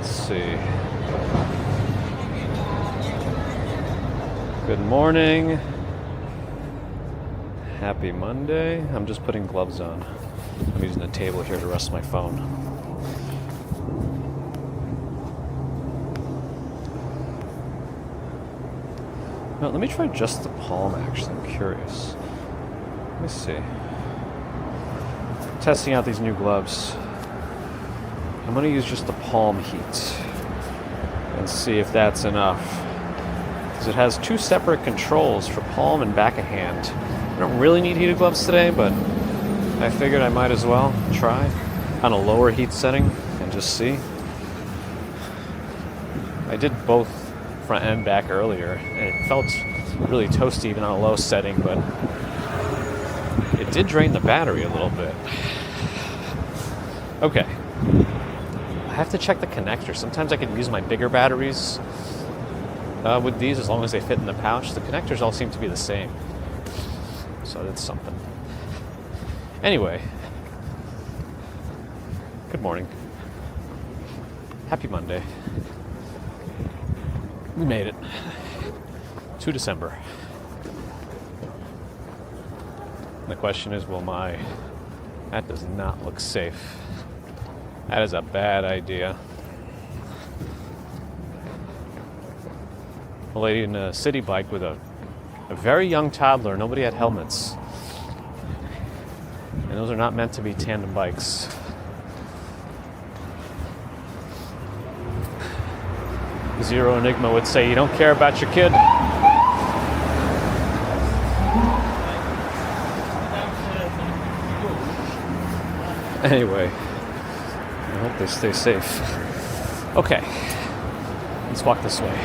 Let's see. Good morning. Happy Monday. I'm just putting gloves on. I'm using the table here to rest my phone. No, let me try just the palm, actually. I'm curious. Let me see. Testing out these new gloves. I'm going to use just the palm heat and see if that's enough. Because it has two separate controls for palm and back of hand. I don't really need heated gloves today, but I figured I might as well try on a lower heat setting and just see. I did both front and back earlier, and it felt really toasty even on a low setting, but it did drain the battery a little bit. Okay. I have to check the connector. Sometimes I can use my bigger batteries with these as long as they fit in the pouch. The connectors all seem to be the same. So that's something. Anyway. Good morning. Happy Monday. We made it. To December. And the question is, that does not look safe. That is a bad idea. A lady in a city bike with a very young toddler. Nobody had helmets. And those are not meant to be tandem bikes. Zero Enigma would say, you don't care about your kid. Anyway, I hope they stay safe. Okay, let's walk this way.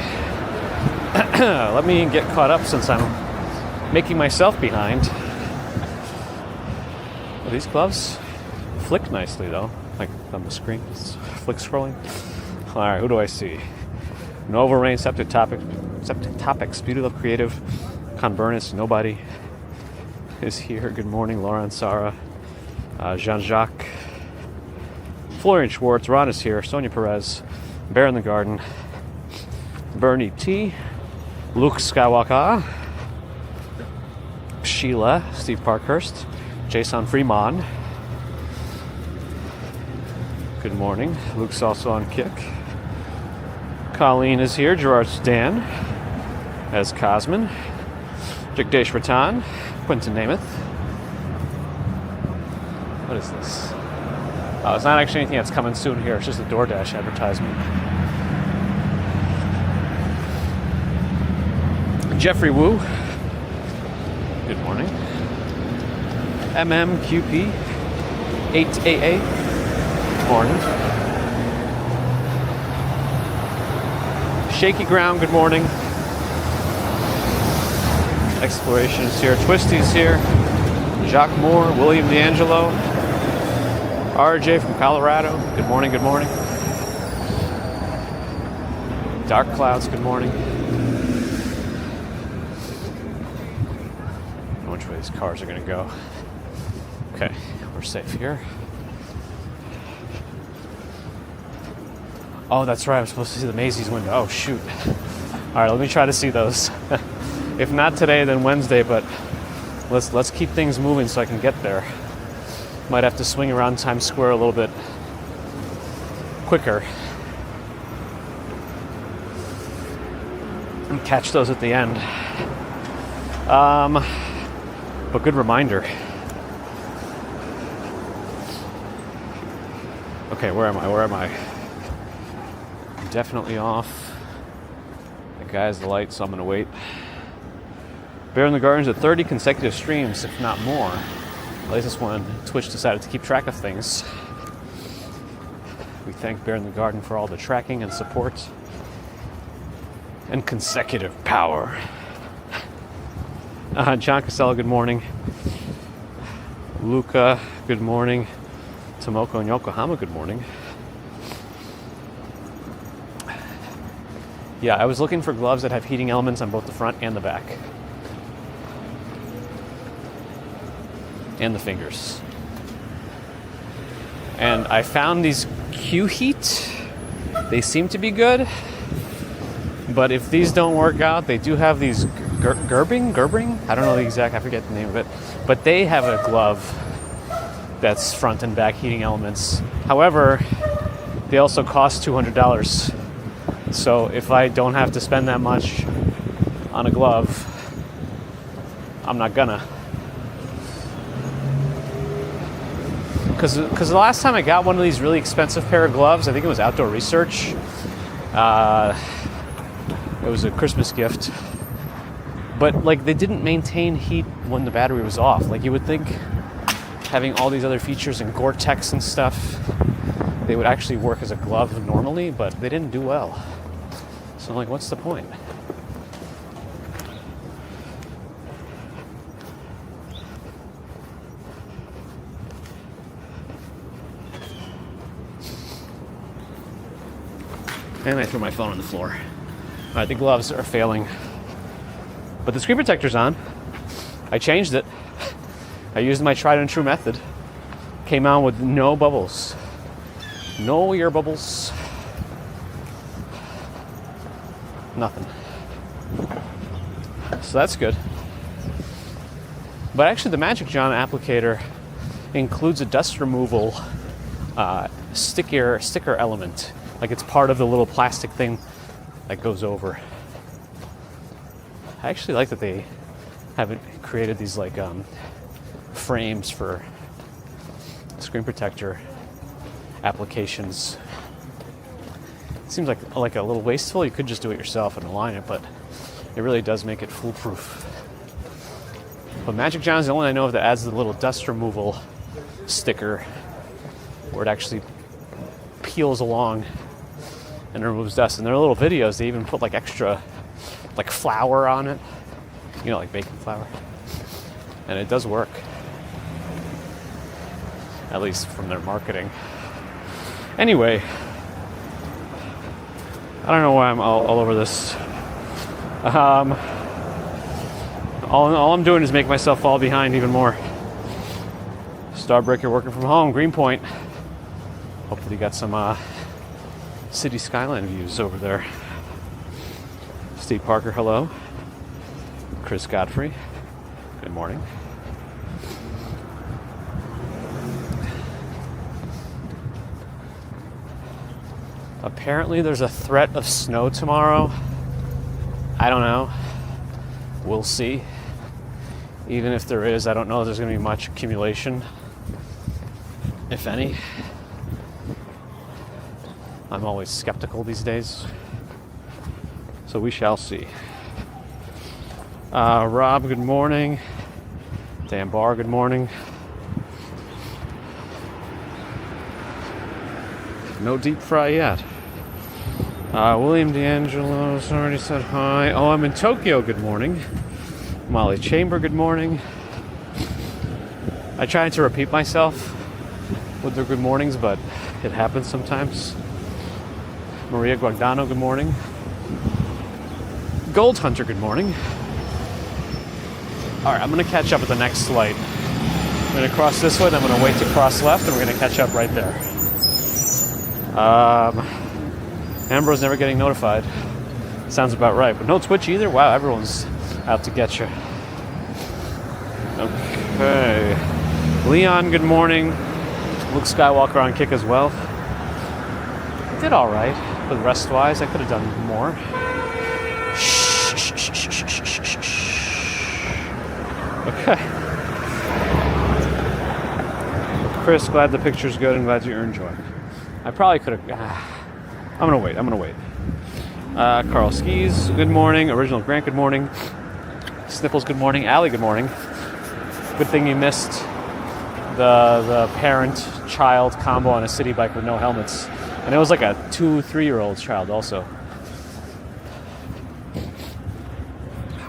Let me get caught up since I'm making myself behind. Well, these gloves flick nicely though, like on the screen. It's flick scrolling. All right, who do I see? Nova Rain, Septic Topics, Beauty Love Creative, Conburnus, nobody is here. Good morning, Laura and Sarah. Jean-Jacques, Florian Schwartz, Ron is here, Sonia Perez, Bear in the Garden, Bernie T, Luke Skywalker, Sheila, Steve Parkhurst, Jason Freeman. Good morning. Luke's also on kick. Colleen is here, Gerard Stan, as Cosman, Jagdesh Ratan, Quentin Namath. What is this? Oh, it's not actually anything that's coming soon here. It's just a DoorDash advertisement. Jeffrey Wu. Good morning. MMQP 8AA. Good morning. Shaky Ground. Good morning. Exploration is here. Twisty's here. Jacques Moore. William D'Angelo. RJ from Colorado. Good morning, good morning. Dark Clouds, good morning. I don't know which way these cars are going to go. Okay, we're safe here. Oh, that's right, I'm supposed to see the Macy's window. Oh, shoot. All right, let me try to see those. If not today, then Wednesday, but let's keep things moving so I can get there. Might have to swing around Times Square a little bit quicker and catch those at the end. But good reminder. Okay, where am I? I'm definitely off. The guy's the light, so I'm gonna wait. Bear in the Gardens at 30 consecutive streams, if not more. At least that's when Twitch decided to keep track of things. We thank Bear in the Garden for all the tracking and support and consecutive power. John Costello, good morning. Luca, good morning. Tomoko in Yokohama, good morning. Yeah, I was looking for gloves that have heating elements on both the front and the back. And the fingers. And I found these Q Heat They seem to be good, but if these don't work out, they do have these Gerbing? I don't know the exact, I forget the name of it, but they have a glove that's front and back heating elements. However, they also cost $200. So if I don't have to spend that much on a glove, I'm not gonna. Because the last time I got one of these really expensive pair of gloves, I think it was Outdoor Research. It was a Christmas gift. But like they didn't maintain heat when the battery was off. Like you would think having all these other features and Gore-Tex and stuff, they would actually work as a glove normally, but they didn't do well. So I'm like, what's the point? And I threw my phone on the floor. All right, the gloves are failing. But the screen protector's on. I changed it. I used my tried and true method. Came out with no bubbles. No air bubbles. Nothing. So that's good. But actually the Magic John applicator includes a dust removal sticker element. Like it's part of the little plastic thing that goes over. I actually like that they haven't created these like frames for screen protector applications. It seems like a little wasteful. You could just do it yourself and align it, but it really does make it foolproof. But Magic John's the only one I know of that adds the little dust removal sticker where it actually peels along and removes dust. And their little videos, they even put like extra like flour on it, you know, like baking flour, and it does work, at least from their marketing. Anyway, I don't know why I'm all over this. All I'm doing is make myself fall behind even more. Starbreaker working from home, Greenpoint. Hopefully you got some city skyline views over there. Steve Parker, hello. Chris Godfrey, good morning. Apparently there's a threat of snow tomorrow. I don't know. We'll see. Even if there is, I don't know if there's going to be much accumulation, if any. I'm always skeptical these days. So we shall see. Rob, good morning. Dan Barr, good morning. No deep fry yet. William D'Angelo's already said hi. Oh, I'm in Tokyo, good morning. Molly Chamber, good morning. I try to repeat myself with their good mornings, but it happens sometimes. Maria Guagdano, good morning. Gold Hunter, good morning. All right, I'm going to catch up at the next light. I'm going to cross this way, then I'm going to wait to cross left, and we're going to catch up right there. Ambrose never getting notified. Sounds about right. But no Twitch either? Wow, everyone's out to get you. Okay. Leon, good morning. Luke Skywalker on kick as well. I did all right, but rest-wise, I could have done more. Okay. Chris, glad the picture's good and glad you're enjoying. I probably could have... I'm going to wait. Carl Skis, good morning. Original Grant, good morning. Sniffles, good morning. Allie, good morning. Good thing you missed the parent-child combo on a city bike with no helmets. And it was like a 2-3-year-old child also.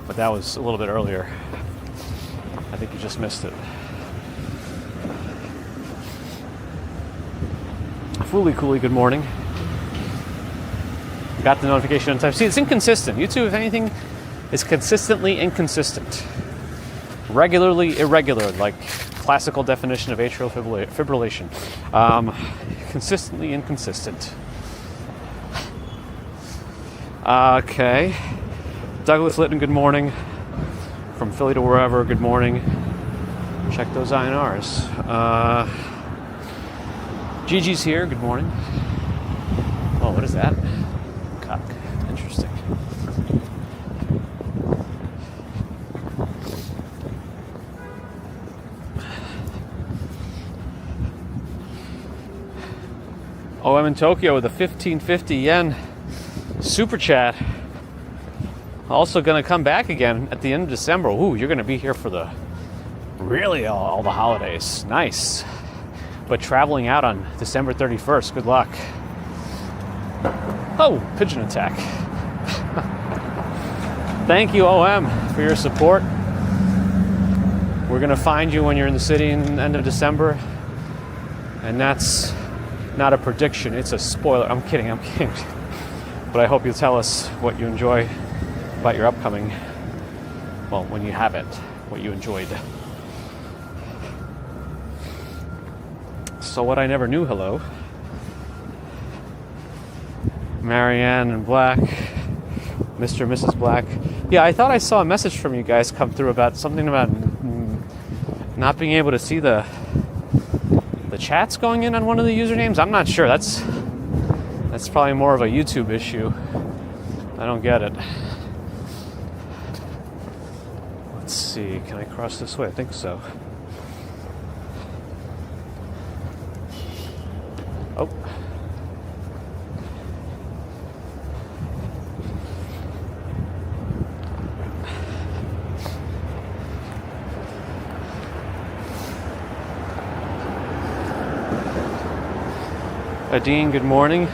But that was a little bit earlier. I think you just missed it. Fooly Cooley, good morning. Got the notification on time. See, it's inconsistent. YouTube, if anything, is consistently inconsistent. Regularly irregular, like classical definition of atrial fibrillation. Consistently inconsistent. Okay. Douglas Litton, good morning. From Philly to wherever, good morning. Check those INRs. Gigi's here, good morning. Oh, what is that? Cock. Interesting. Oh, I'm in Tokyo with a 1550 yen super chat. Also going to come back again at the end of December. Ooh, you're going to be here for the really all the holidays. Nice. But traveling out on December 31st. Good luck. Oh, pigeon attack. Thank you, OM, for your support. We're going to find you when you're in the city in the end of December. And that's not a prediction, it's a spoiler. I'm kidding. But I hope you'll tell us what you enjoy about your upcoming, well, when you have it, what you enjoyed. So what I never knew, hello. Marianne and Black, Mr. and Mrs. Black. Yeah, I thought I saw a message from you guys come through about something about not being able to see the chats going in on one of the usernames. I'm not sure. That's probably more of a YouTube issue. I don't get it. Let's see. Can I cross this way? I think so. Oh. Adine, good morning.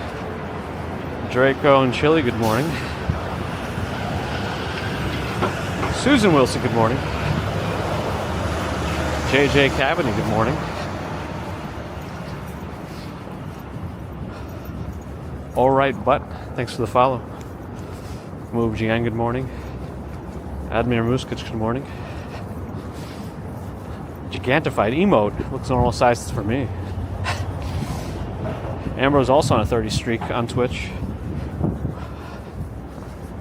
Draco and Chili, good morning. Susan Wilson, good morning. JJ Cabaney, good morning. All right, but thanks for the follow. Move Jian, good morning. Admir Muskic, good morning. Gigantified emote looks normal sizes for me. Ambrose also on a 30 streak on Twitch.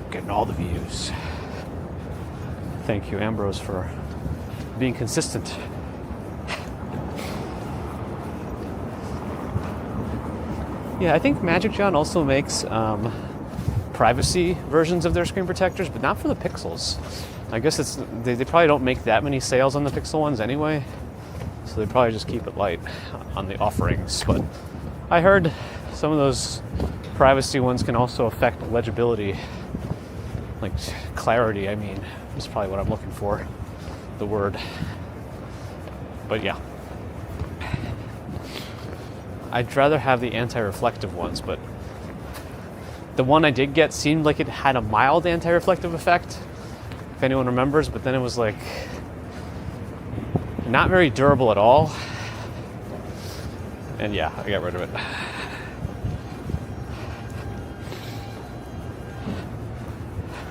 Getting all the views. Thank you, Ambrose, for being consistent. Yeah, I think Magic John also makes privacy versions of their screen protectors, but not for the Pixels. I guess they probably don't make that many sales on the Pixel ones anyway, so they probably just keep it light on the offerings. But I heard some of those privacy ones can also affect legibility, like clarity, I mean, is probably what I'm looking for, the word. But yeah. I'd rather have the anti-reflective ones, but the one I did get seemed like it had a mild anti-reflective effect, if anyone remembers, but then it was like not very durable at all. And yeah, I got rid of it.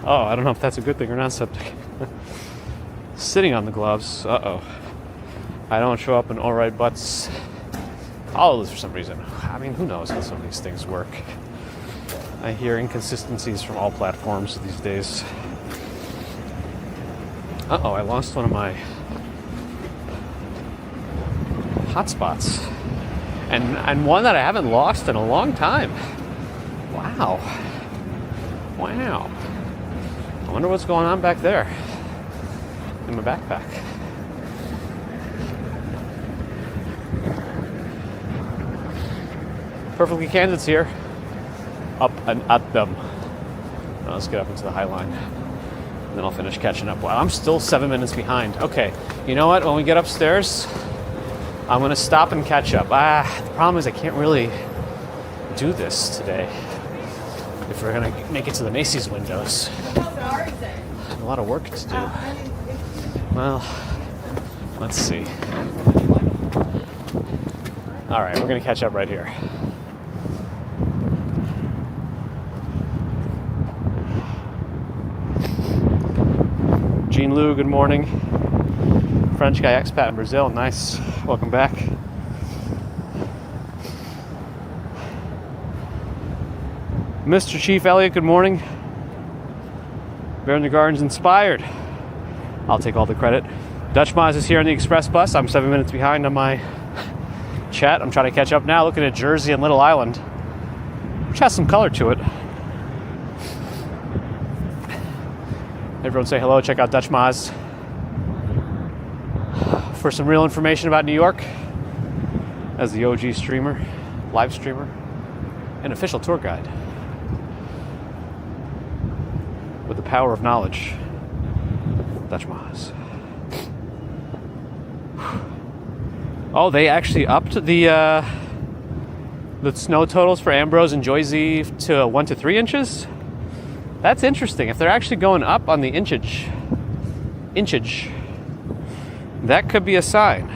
Oh, I don't know if that's a good thing or not, septic. Sitting on the gloves. Uh-oh. I don't show up in all right butts. All of this for some reason. I mean, who knows how some of these things work. I hear inconsistencies from all platforms these days. Uh-oh, I lost one of my hotspots. And one that I haven't lost in a long time. Wow. Wow. I wonder what's going on back there in my backpack. Perfectly Candid's here. Up and at them. Now let's get up into the Highline. And then I'll finish catching up. Wow, I'm still 7 minutes behind. Okay, you know what? When we get upstairs, I'm going to stop and catch up. The problem is I can't really do this today if we're going to make it to the Macy's windows. I have a lot of work to do. Well, let's see. All right, we're going to catch up right here. Jean Lou, good morning. French guy expat in Brazil, nice. Welcome back. Mr. Chief Elliott, good morning. Bear in the Garden's inspired. I'll take all the credit. Dutch Maz is here on the express bus. I'm 7 minutes behind on my chat. I'm trying to catch up now, looking at Jersey and Little Island, which has some color to it. Everyone say hello. Check out Dutch Maz for some real information about New York as the OG streamer, live streamer, and official tour guide with the power of knowledge. Dutch Maz. Oh, they actually upped the snow totals for Ambrose and Joyzy to 1 to 3 inches. That's interesting. If they're actually going up on the inchage, that could be a sign.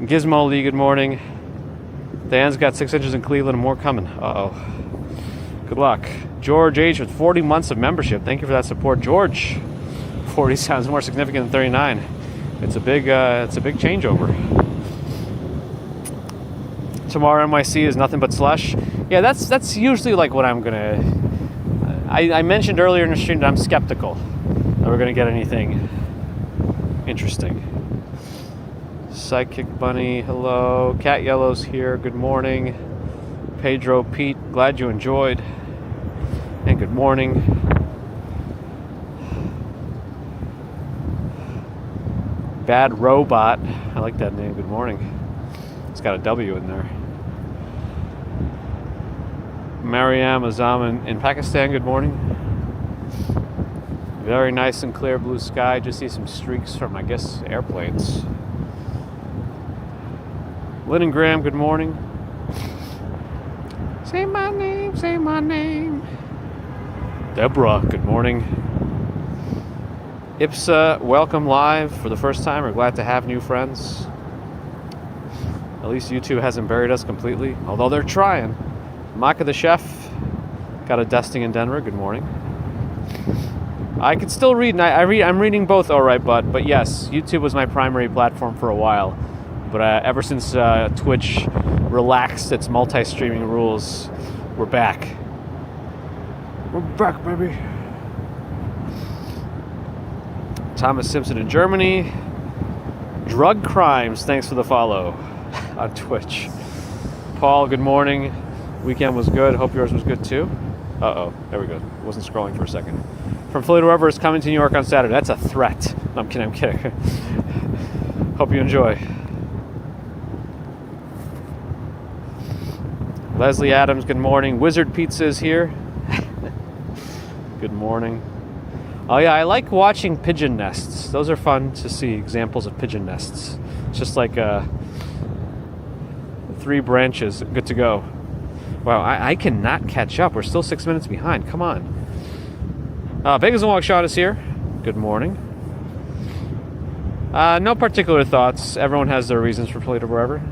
Gizmo Lee, good morning. Dan's got 6 inches in Cleveland and more coming. Uh-oh. Good luck. George H. with 40 months of membership. Thank you for that support, George. 40 sounds more significant than 39. It's a big changeover. Tomorrow NYC is nothing but slush. Yeah, that's usually like what I'm gonna. I mentioned earlier in the stream that I'm skeptical that we're gonna get anything interesting. Psychic Bunny, hello. Cat Yellow's here. Good morning. Pedro Pete, glad you enjoyed. And good morning. Bad Robot. I like that name. Good morning. It's got a W in there. Mariam Azam in Pakistan. Good morning. Very nice and clear blue sky. Just see some streaks from, I guess, airplanes. Lynn and Graham, good morning. Say my name, say my name. Deborah, good morning. Ipsa, welcome live for the first time. We're glad to have new friends. At least YouTube hasn't buried us completely, although they're trying. Maka the Chef, got a dusting in Denver. Good morning. I could still read, and I'm reading both all right, but yes, YouTube was my primary platform for a while. But ever since Twitch relaxed its multi-streaming rules, we're back. We're back, baby. Thomas Simpson in Germany. Drug Crimes, thanks for the follow on Twitch. Paul, good morning. Weekend was good. Hope yours was good too. Uh-oh, there we go. Wasn't scrolling for a second. From Philly to Wherever is coming to New York on Saturday. That's a threat. No, I'm kidding. Hope you enjoy. Leslie Adams, good morning. Wizard Pizza is here. Good morning. Oh yeah, I like watching pigeon nests. Those are fun to see, examples of pigeon nests. It's just like 3 branches, good to go. Wow, I cannot catch up. We're still 6 minutes behind. Come on. Vegas and Walk Sean is here. Good morning. No particular thoughts. Everyone has their reasons for Play to Wherever.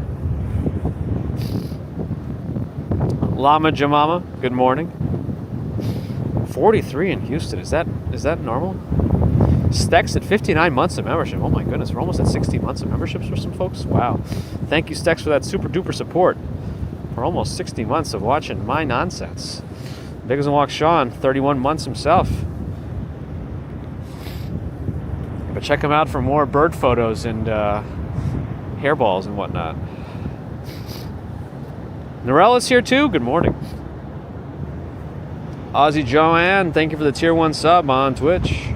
Lama Jamama, good morning. 43 in Houston. Is that normal? Stex at 59 months of membership. Oh my goodness, we're almost at 60 months of memberships for some folks. Wow. Thank you, Stex, for that super duper support. For almost 60 months of watching my nonsense. Vegas and Walk Sean, 31 months himself. But check him out for more bird photos and hairballs and whatnot. Norell is here too. Good morning. Aussie Joanne, thank you for the tier 1 sub on Twitch.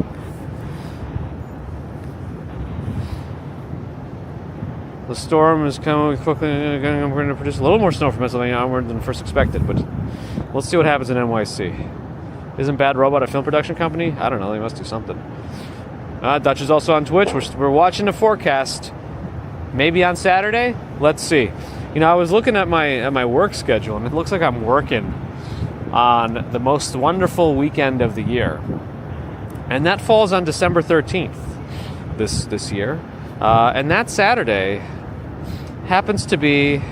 The storm is coming quickly. We're going to produce a little more snow from Pennsylvania onward than first expected, but let's see what happens in NYC. Isn't Bad Robot a film production company? I don't know. They must do something. Dutch is also on Twitch. We're watching the forecast. Maybe on Saturday. Let's see. You know, I was looking at my work schedule, and it looks like I'm working on the most wonderful weekend of the year, and that falls on December 13th this year, and that Saturday happens to be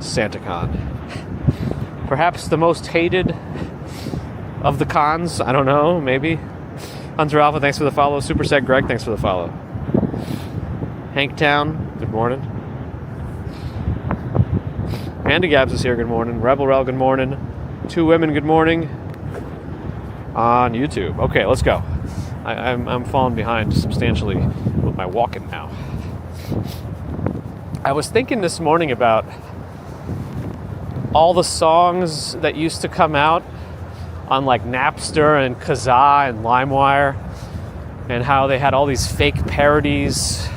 SantaCon, perhaps the most hated of the cons. I don't know, maybe. Hunter Alpha, thanks for the follow. Super Set Greg, thanks for the follow. Hank Town, good morning. Panda Gabs is here, good morning. Rebel Rel, good morning. Two Women, good morning. on YouTube. Okay, let's go. I'm falling behind substantially with my walking now. I was thinking this morning about all the songs that used to come out on like Napster and Kazaa and LimeWire, and how they had all these fake parodies,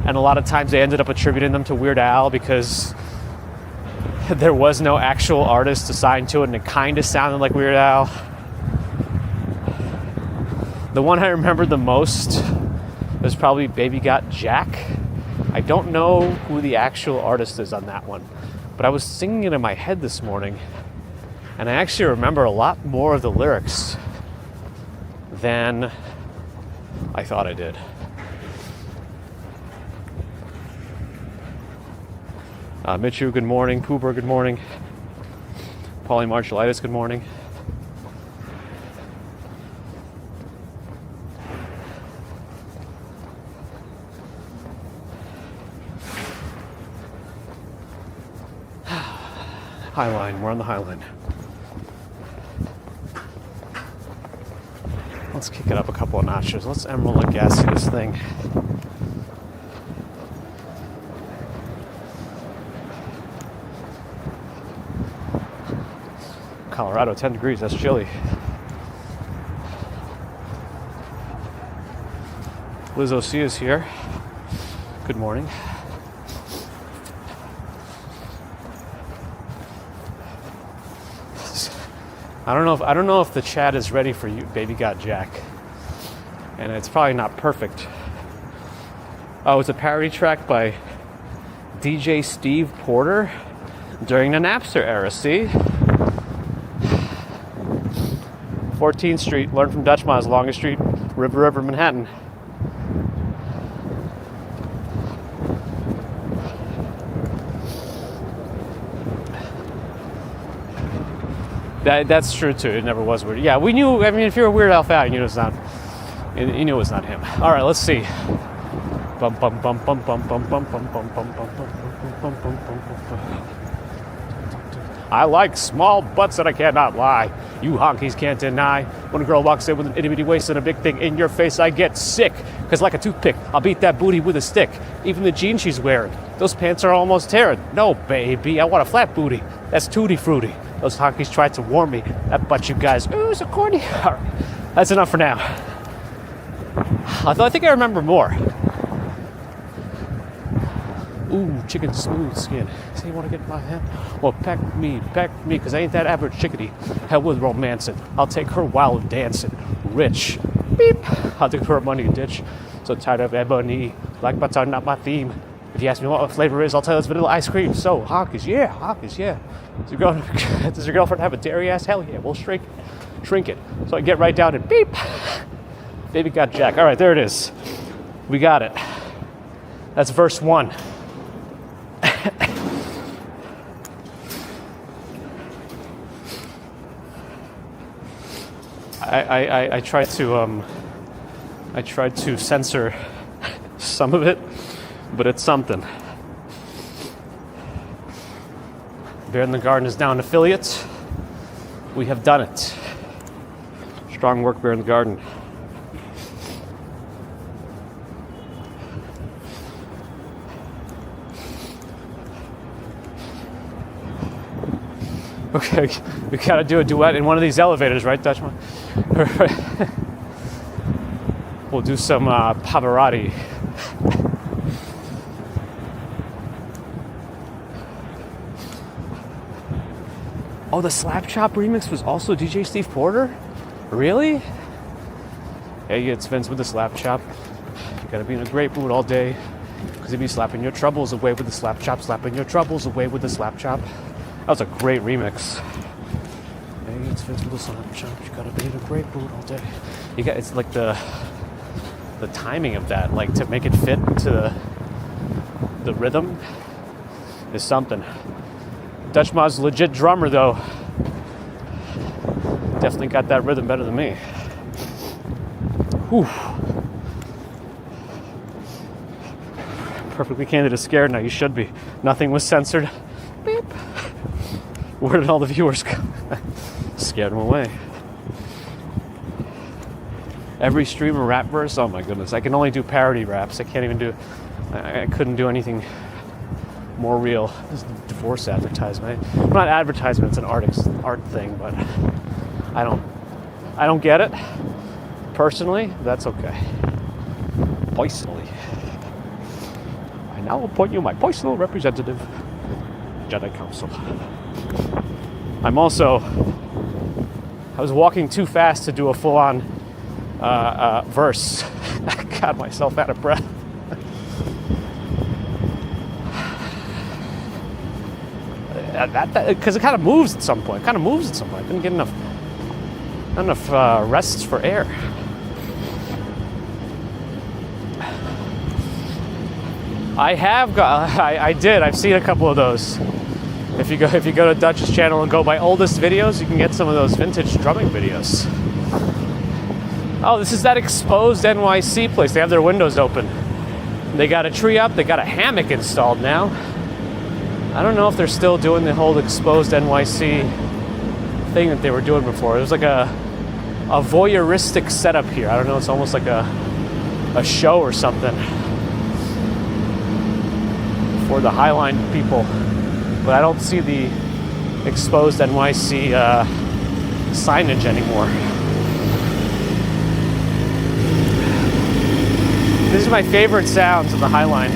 and a lot of times they ended up attributing them to Weird Al because there was no actual artist assigned to it, and it kind of sounded like Weird Al. The one I remember the most was probably Baby Got Jack. I don't know who the actual artist is on that one, but I was singing it in my head this morning, and I actually remember a lot more of the lyrics than I thought I did. Mitchu, good morning. Cooper, good morning. Paulie Marshalitis, good morning. Highline, we're on the Highline. Let's kick it up a couple of notches. Let's Emerald Lagasse this thing. Colorado, 10 degrees, that's chilly. Liz O.C. is here. Good morning. I don't know if the chat is ready for you, Baby Got Jack. And it's probably not perfect. Oh, it's a parody track by DJ Steve Porter during the Napster era, see? 14th Street, learn from Dutch Miles, longest street, River, Manhattan. That's true too. It never was weird. Yeah, we knew. I mean, if you're a Weird Al fan, you knew it's not. You knew it's not him. All right, let's see. Bum bum bum bum bum bum bum bum bum bum bum bum. I like small butts that I cannot lie. You honkies can't deny. When a girl walks in with an itty bitty waist and a big thing in your face, I get sick. Cause like a toothpick, I'll beat that booty with a stick. Even the jeans she's wearing, those pants are almost tearing. No, baby, I want a flat booty. That's tutti frutti. Those honkies tried to warn me. That butt you guys, ooh, so corny. All right, that's enough for now. I think I remember more. Ooh, chicken smooth skin. Say you want to get my hand? Well, peck me, cause I ain't that average chickadee. Hell with romancing. I'll take her wild dancing. Rich. Beep. I'll take her money ditch. So tired of ebony. Black butts are not my theme. If you ask me what flavor is, I'll tell you it's vanilla ice cream. So, honkies, yeah. Does your girlfriend have a dairy ass? Hell yeah, we'll shrink it. So I get right down and beep. Baby Got Jack. All right, there it is. We got it. That's verse 1. I tried to censor some of it, but it's something. Bear in the Garden is now an affiliate. We have done it. Strong work, Bear in the Garden. Okay, we gotta do a duet in one of these elevators, right, Dutchman? We'll do some Pavarotti. Oh, the Slap Chop remix was also DJ Steve Porter? Really? Hey, it's Vince with the Slap Chop. You gotta be in a great mood all day, because he'd be slapping your troubles away with the Slap Chop, slapping your troubles away with the Slap Chop. That was a great remix. Hey, it's Vince with the Slap Chop. You gotta be in a great mood all day. It's like the timing of that, like to make it fit to the rhythm, is something. Dutch Mod's a legit drummer, though. Definitely got that rhythm better than me. Whew. Perfectly Candid is scared now. You should be. Nothing was censored. Beep. Where did all the viewers go? Scared them away. every stream a rap verse. Oh my goodness, I can only do parody raps. I can't even do. I couldn't do anything more real. This is a divorce advertisement. Well, not advertisement. It's an art thing, but I don't get it personally. That's okay. Personally, I now appoint you my personal representative, Jedi Council. I was walking too fast to do a full-on verse. I got myself out of breath. Because it kind of moves at some point. I didn't get enough rests for air. I've seen a couple of those. If you go to Dutch's channel and go by oldest videos, you can get some of those vintage drumming videos. Oh, this is that exposed NYC place. They have their windows open. They got a tree up. They got a hammock installed now. I don't know if they're still doing the whole exposed NYC thing that they were doing before. It was like a voyeuristic setup here. I don't know. It's almost like a show or something for the Highline people. But I don't see the exposed NYC signage anymore. These are my favorite sounds of the Highline.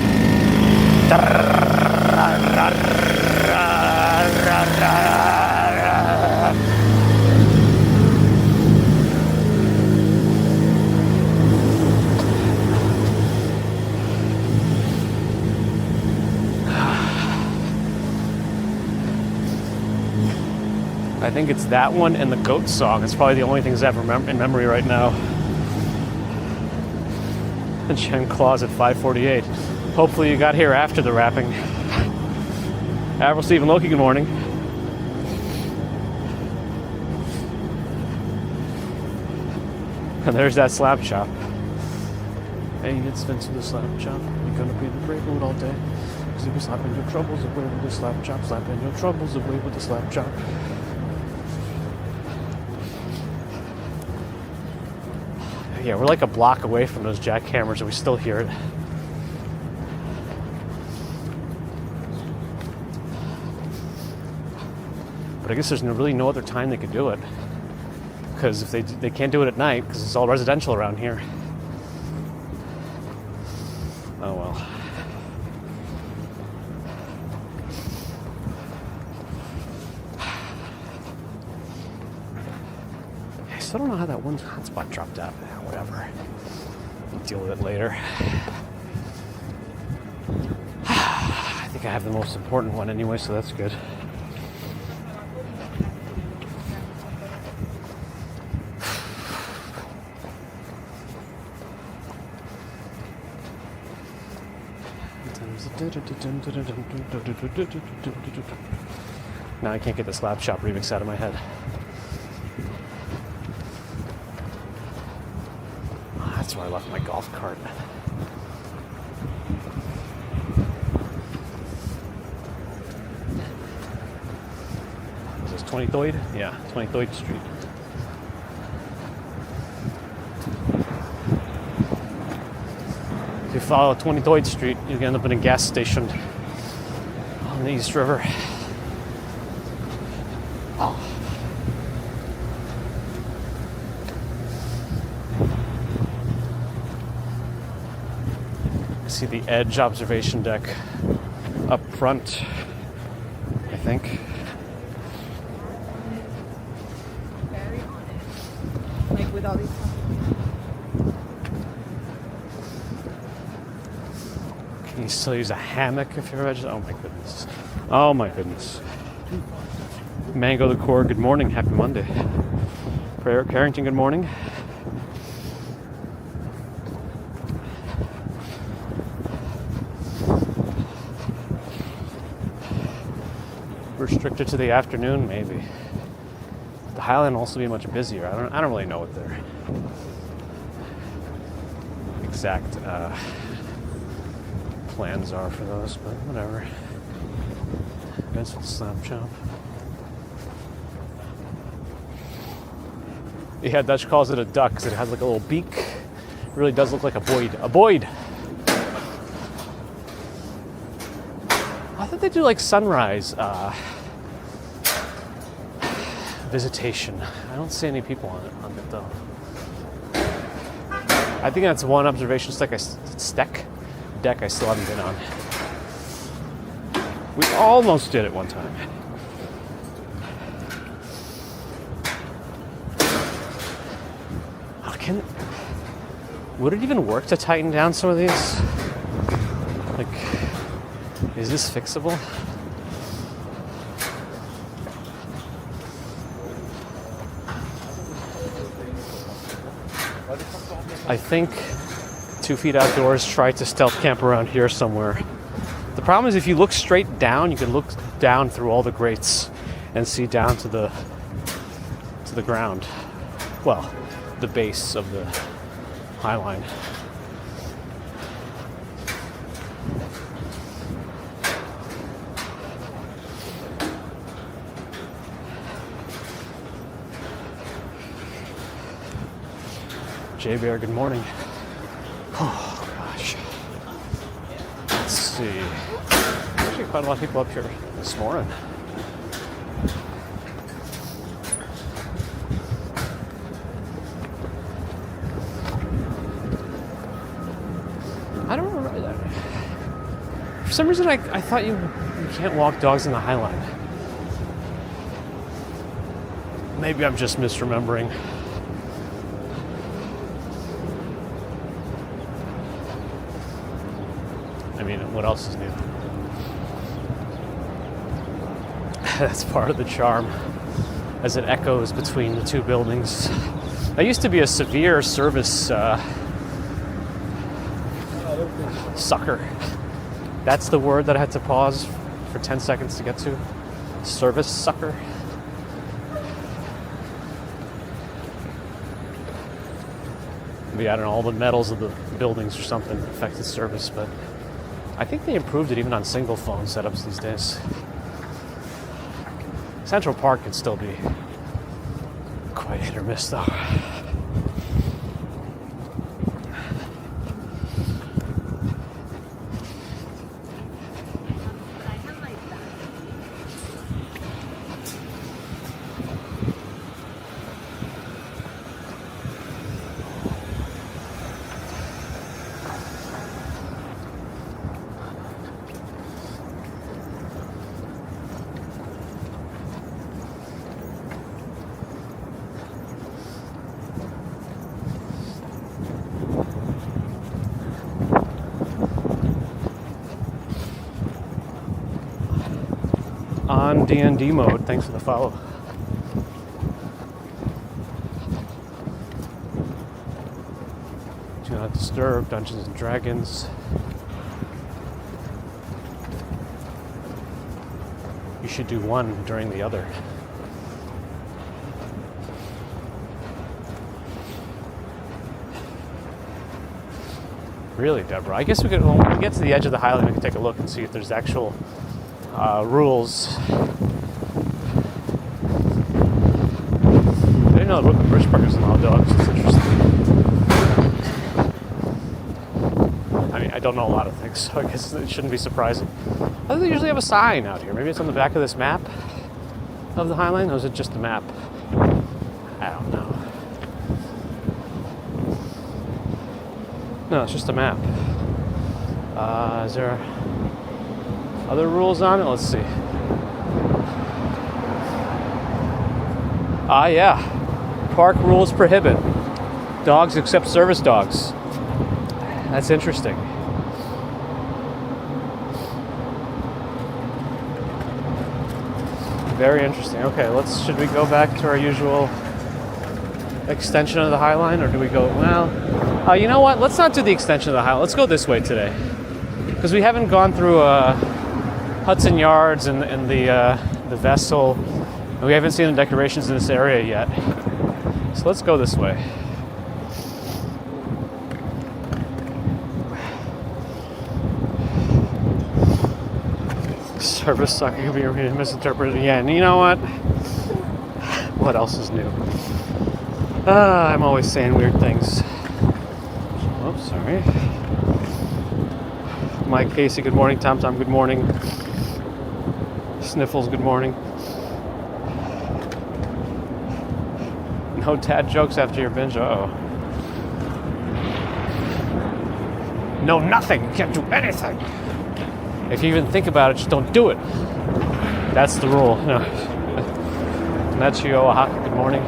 I think it's that one and the goat song. It's probably the only things I have in memory right now. And Chen Claus at 5:48. Hopefully you got here after the rapping. Avril, Stephen, Loki, good morning. And there's that slap chop. Hey, it's Vince with the slap chop. You're gonna be in a great mood all day. Cause you'll be slapping your troubles away with the slap chop. Slapping your troubles away with the slap chop. Yeah, we're like a block away from those jackhammers and we still hear it. But I guess there's really no other time they could do it. Because if they can't do it at night, because it's all residential around here. Oh well. I still don't know how that one hotspot dropped out. Whatever. We'll deal with it later. I think I have the most important one anyway, so that's good. Now I can't get the Slap Shop remix out of my head. That's where I left my golf cart. Is this 23rd? Yeah, 23rd Street. If you follow 23rd Street, you can end up in a gas station on the East River. See the Edge observation deck up front, I think. Very on it. Like with all these. Can you still use a hammock if you're Edge? Oh my goodness. Oh my goodness. Mango the Core, good morning. Happy Monday. Prayer Carrington, good morning. Restricted to the afternoon, maybe. The Highline will also be much busier. I don't really know what their exact plans are for those, but whatever. Guess with the Slap Shop. Yeah, Dutch calls it a duck because it has like a little beak. It really does look like a boyd. A boyd! I thought they do like sunrise visitation. I don't see any people on it though. I think that's one observation deck I still haven't been on. We almost did it one time. Would it even work to tighten down some of these? Like, is this fixable? I think 2 Feet Outdoors tried to stealth camp around here somewhere. The problem is if you look straight down, you can look down through all the grates and see down to the ground. Well, the base of the Highline. Jay Bear, good morning. Oh gosh. Let's see. Actually, quite a lot of people up here this morning. I don't remember that. For some reason, I thought you can't walk dogs in the Highline. Maybe I'm just misremembering. I mean, what else is new? That's part of the charm as it echoes between the two buildings. That used to be a severe service sucker. That's the word that I had to pause for 10 seconds to get to. Service sucker. Maybe, I don't know, all the metals of the buildings or something affected service, but I think they improved it even on single phone setups these days. Central Park could still be quite hit or miss though. On D&D mode, thanks for the follow. Do Not Disturb, Dungeons and Dragons. You should do one during the other. Really, Deborah? I guess we could, when we get to the edge of the Highland, we can take a look and see if there's actual rules. I didn't know that Bridge Park doesn't allow dogs. It's interesting. I mean, I don't know a lot of things, so I guess it shouldn't be surprising. I think they usually have a sign out here. Maybe it's on the back of this map of the Highline, or is it just a map? I don't know. No, it's just a map. Is there other rules on it? Let's see. Yeah. Park rules prohibit dogs except service dogs. That's interesting. Very interesting. Okay, should we go back to our usual extension of the Highline, or do we go, well, you know what? Let's not do the extension of the Highline. Let's go this way today. Because we haven't gone through Hudson Yards and the vessel. And we haven't seen the decorations in this area yet. So let's go this way. Service sucker could be misinterpreted. Yeah, and you know what? What else is new? I'm always saying weird things. Oops, sorry. Mike, Casey, good morning. Tom, good morning. Sniffles, good morning. No dad jokes after your binge. Uh-oh. No, nothing. You can't do anything. If you even think about it, just don't do it. That's the rule. No. Nachio, Oaxaca, good morning.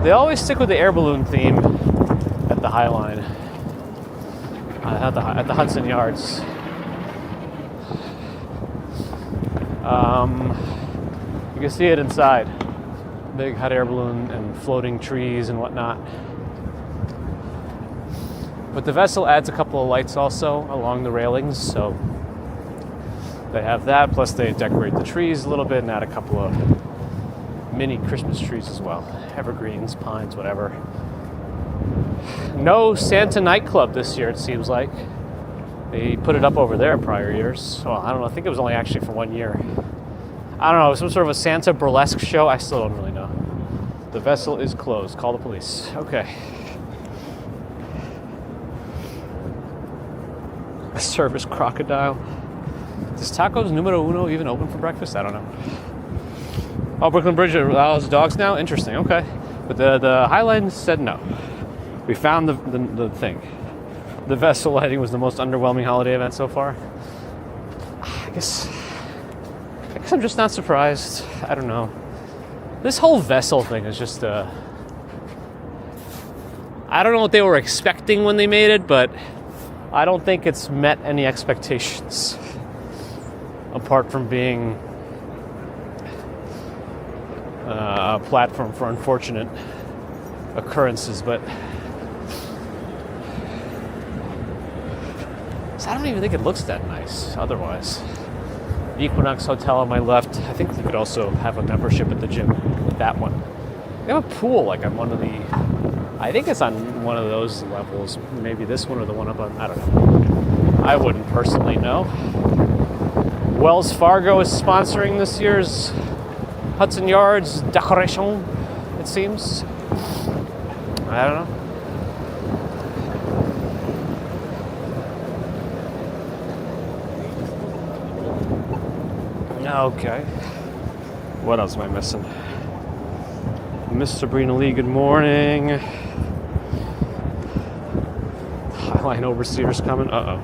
They always stick with the air balloon theme at the Highline. At the Hudson Yards. You can see it inside. Big hot air balloon and floating trees and whatnot. But the vessel adds a couple of lights also along the railings, so they have that, plus they decorate the trees a little bit and add a couple of mini Christmas trees as well. Evergreens, pines, whatever. No Santa nightclub this year, it seems like. They put it up over there prior years. Well, I don't know, I think it was only actually for 1 year. I don't know, some sort of a Santa burlesque show. I still don't really know. The vessel is closed. Call the police. Okay. A service crocodile. Does Tacos Numero Uno even open for breakfast? I don't know. Oh, Brooklyn Bridge allows dogs now? Interesting, okay. But the Highline said no. We found the thing. The vessel lighting was the most underwhelming holiday event so far. I guess I'm just not surprised. I don't know. This whole vessel thing is just I don't know what they were expecting when they made it, but I don't think it's met any expectations. Apart from being a platform for unfortunate occurrences, but I don't even think it looks that nice otherwise. The Equinox Hotel on my left, I think you could also have a membership at the gym with that one. They have a pool like on one of the, I think it's on one of those levels, maybe this one or the one up on, I don't know. I wouldn't personally know. Wells Fargo is sponsoring this year's Hudson Yards decoration, it seems. I don't know. Okay. What else am I missing? Miss Sabrina Lee, good morning. Highline Overseer's coming. Uh-oh.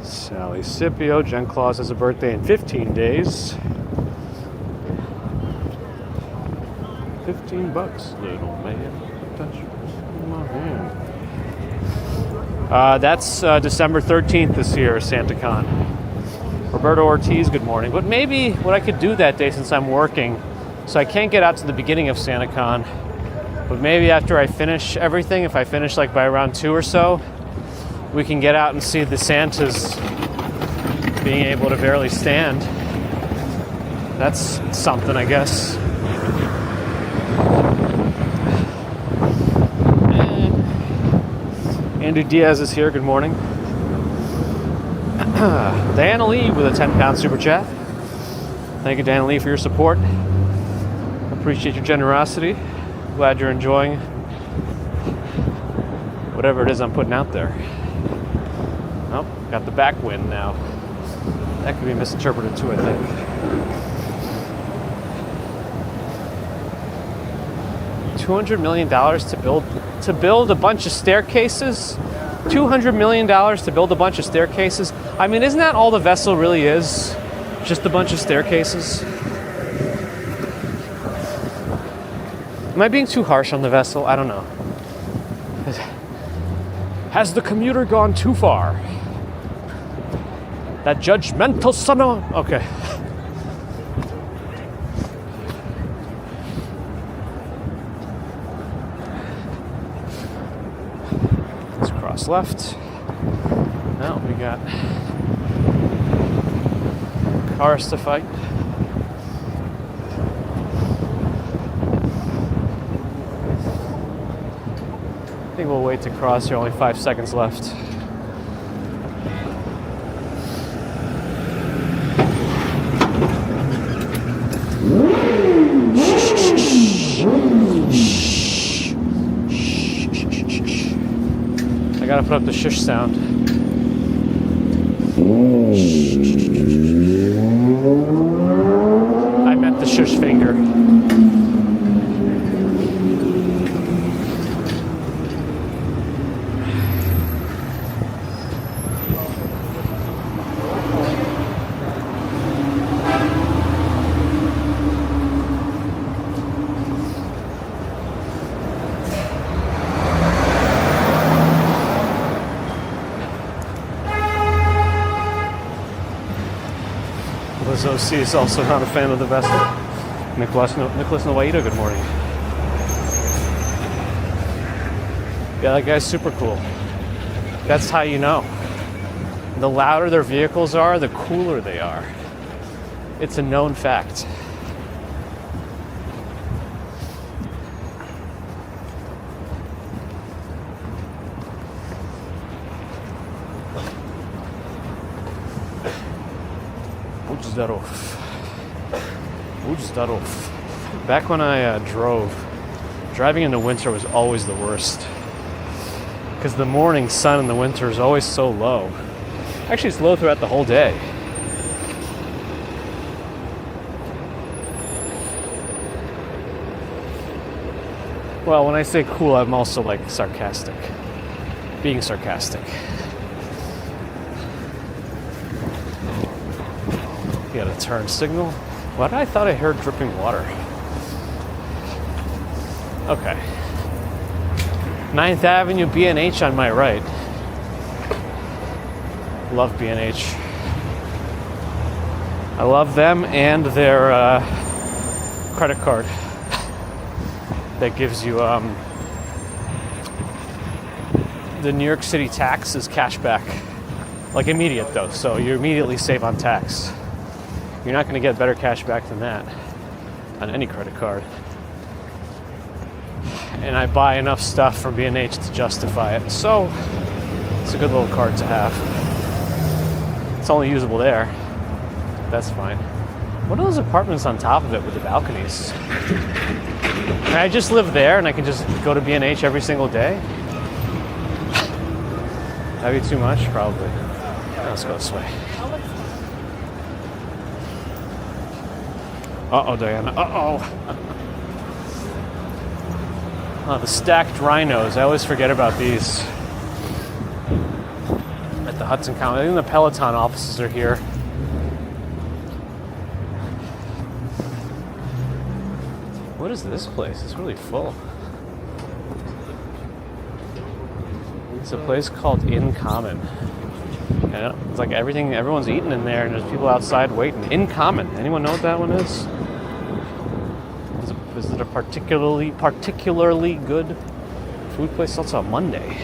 Sally Scipio. Jen Claus has a birthday in 15 days. $15, little man. Touch my hand. That's December 13th this year, SantaCon. Roberto Ortiz, good morning. But maybe what I could do that day, since I'm working, so I can't get out to the beginning of SantaCon, but maybe after I finish everything, if I finish like by around 2 or so, we can get out and see the Santas being able to barely stand. That's something, I guess. Andy Diaz is here. Good morning. Diana Lee with a 10-pound super chat. Thank you, Diana Lee, for your support. Appreciate your generosity. Glad you're enjoying whatever it is I'm putting out there. Oh, got the back wind now. That could be misinterpreted too, I think. $200 million to build a bunch of staircases? $200 million to build a bunch of staircases? I mean, isn't that all the vessel really is? Just a bunch of staircases? Am I being too harsh on the vessel? I don't know. Has the commuter gone too far? That judgmental son of... Okay. Left. Now we got cars to fight. I think we'll wait to cross here. Only 5 seconds left. gotta put up the shush sound. I meant the shush finger. Liz OC is also not a fan of the vessel. Nicholas Novaida, good morning. Yeah, that guy's super cool. That's how you know. The louder their vehicles are, the cooler they are. It's a known fact. Back when I driving in the winter was always the worst. Because the morning sun in the winter is always so low. Actually, it's low throughout the whole day. Well, when I say cool, I'm also like sarcastic. Being sarcastic. You got a turn signal. Why did I thought I heard dripping water? Okay. 9th Avenue, B&H on my right. Love B&H. I love them and their credit card that gives you the New York City tax is cash back. Like immediate though, so you immediately save on tax. You're not going to get better cash back than that on any credit card. And I buy enough stuff from B&H to justify it. So it's a good little card to have. It's only usable there. That's fine. What are those apartments on top of it with the balconies? I just live there and I can just go to B&H every single day? That'd be too much, probably. Let's go this way. Uh-oh, Diana. Uh-oh. Oh, the stacked rhinos. I always forget about these. At the Hudson County. I think the Peloton offices are here. What is this place? It's really full. It's a place called In Common. And it's like everyone's eating in there and there's people outside waiting. In Common. Anyone know what that one is? Is it a particularly good food place? Also on Monday.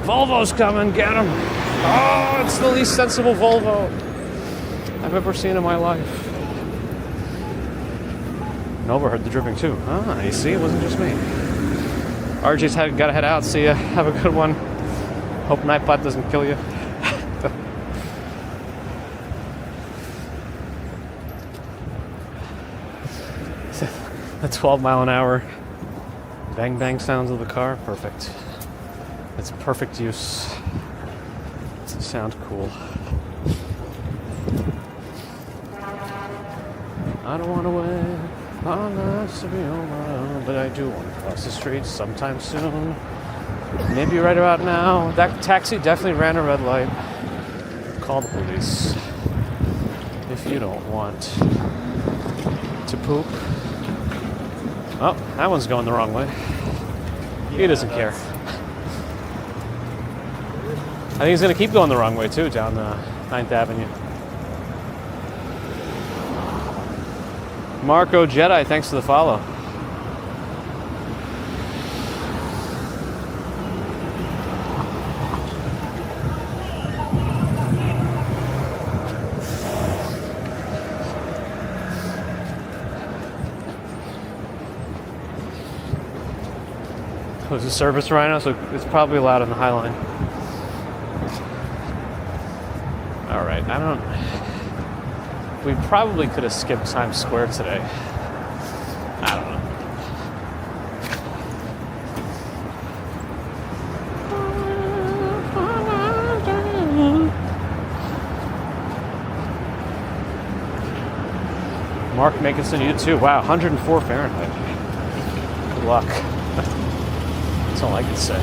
Volvo's coming, get him! Oh, it's the least sensible Volvo I've ever seen in my life. Nova heard the dripping too. Ah, you see, it wasn't just me. RJ's got to head out. See ya. Have a good one. Hope Nightbot doesn't kill you. The 12-mile-an-hour bang bang sounds of the car. Perfect. It's perfect use. Does it sound cool? I don't want to wait. My life's to be over, but I do want to cross the street sometime soon. Maybe right about now. That taxi definitely ran a red light. Call the police. If you don't want to poop. Oh, that one's going the wrong way. He doesn't care. I think he's going to keep going the wrong way too, down 9th Avenue. Marco Jedi, thanks for the follow. Oh, it's a service rhino, so it's probably allowed on the Highline. All right, I don't. We probably could have skipped Times Square today. I don't know. Mark Makinson, you too. Wow, 104 Fahrenheit. Good luck. That's all I can say.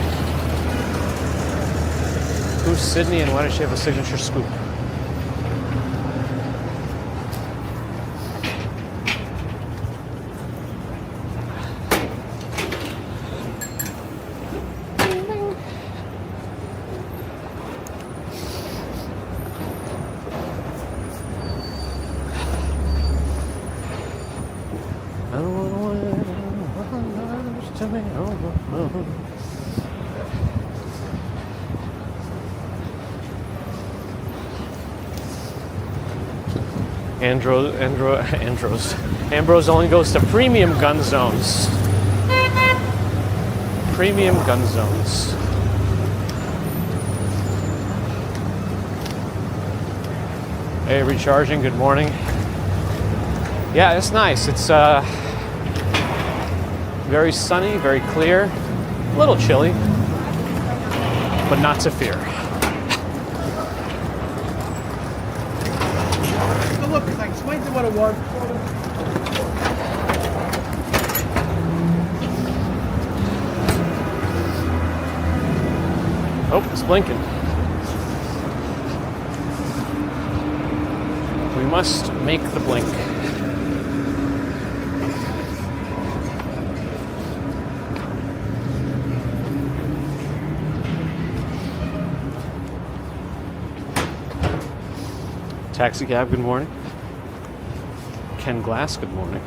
Who's Sydney and why does she have a signature scoop? Ambrose only goes to premium gun zones. Premium gun zones. Hey, recharging, good morning. Yeah, it's nice. It's very sunny, very clear, a little chilly, but not to fear. So look, I explained to what it was. Oh, it's blinking. We must make the blink. Taxi cab, good morning. Ken Glass, good morning.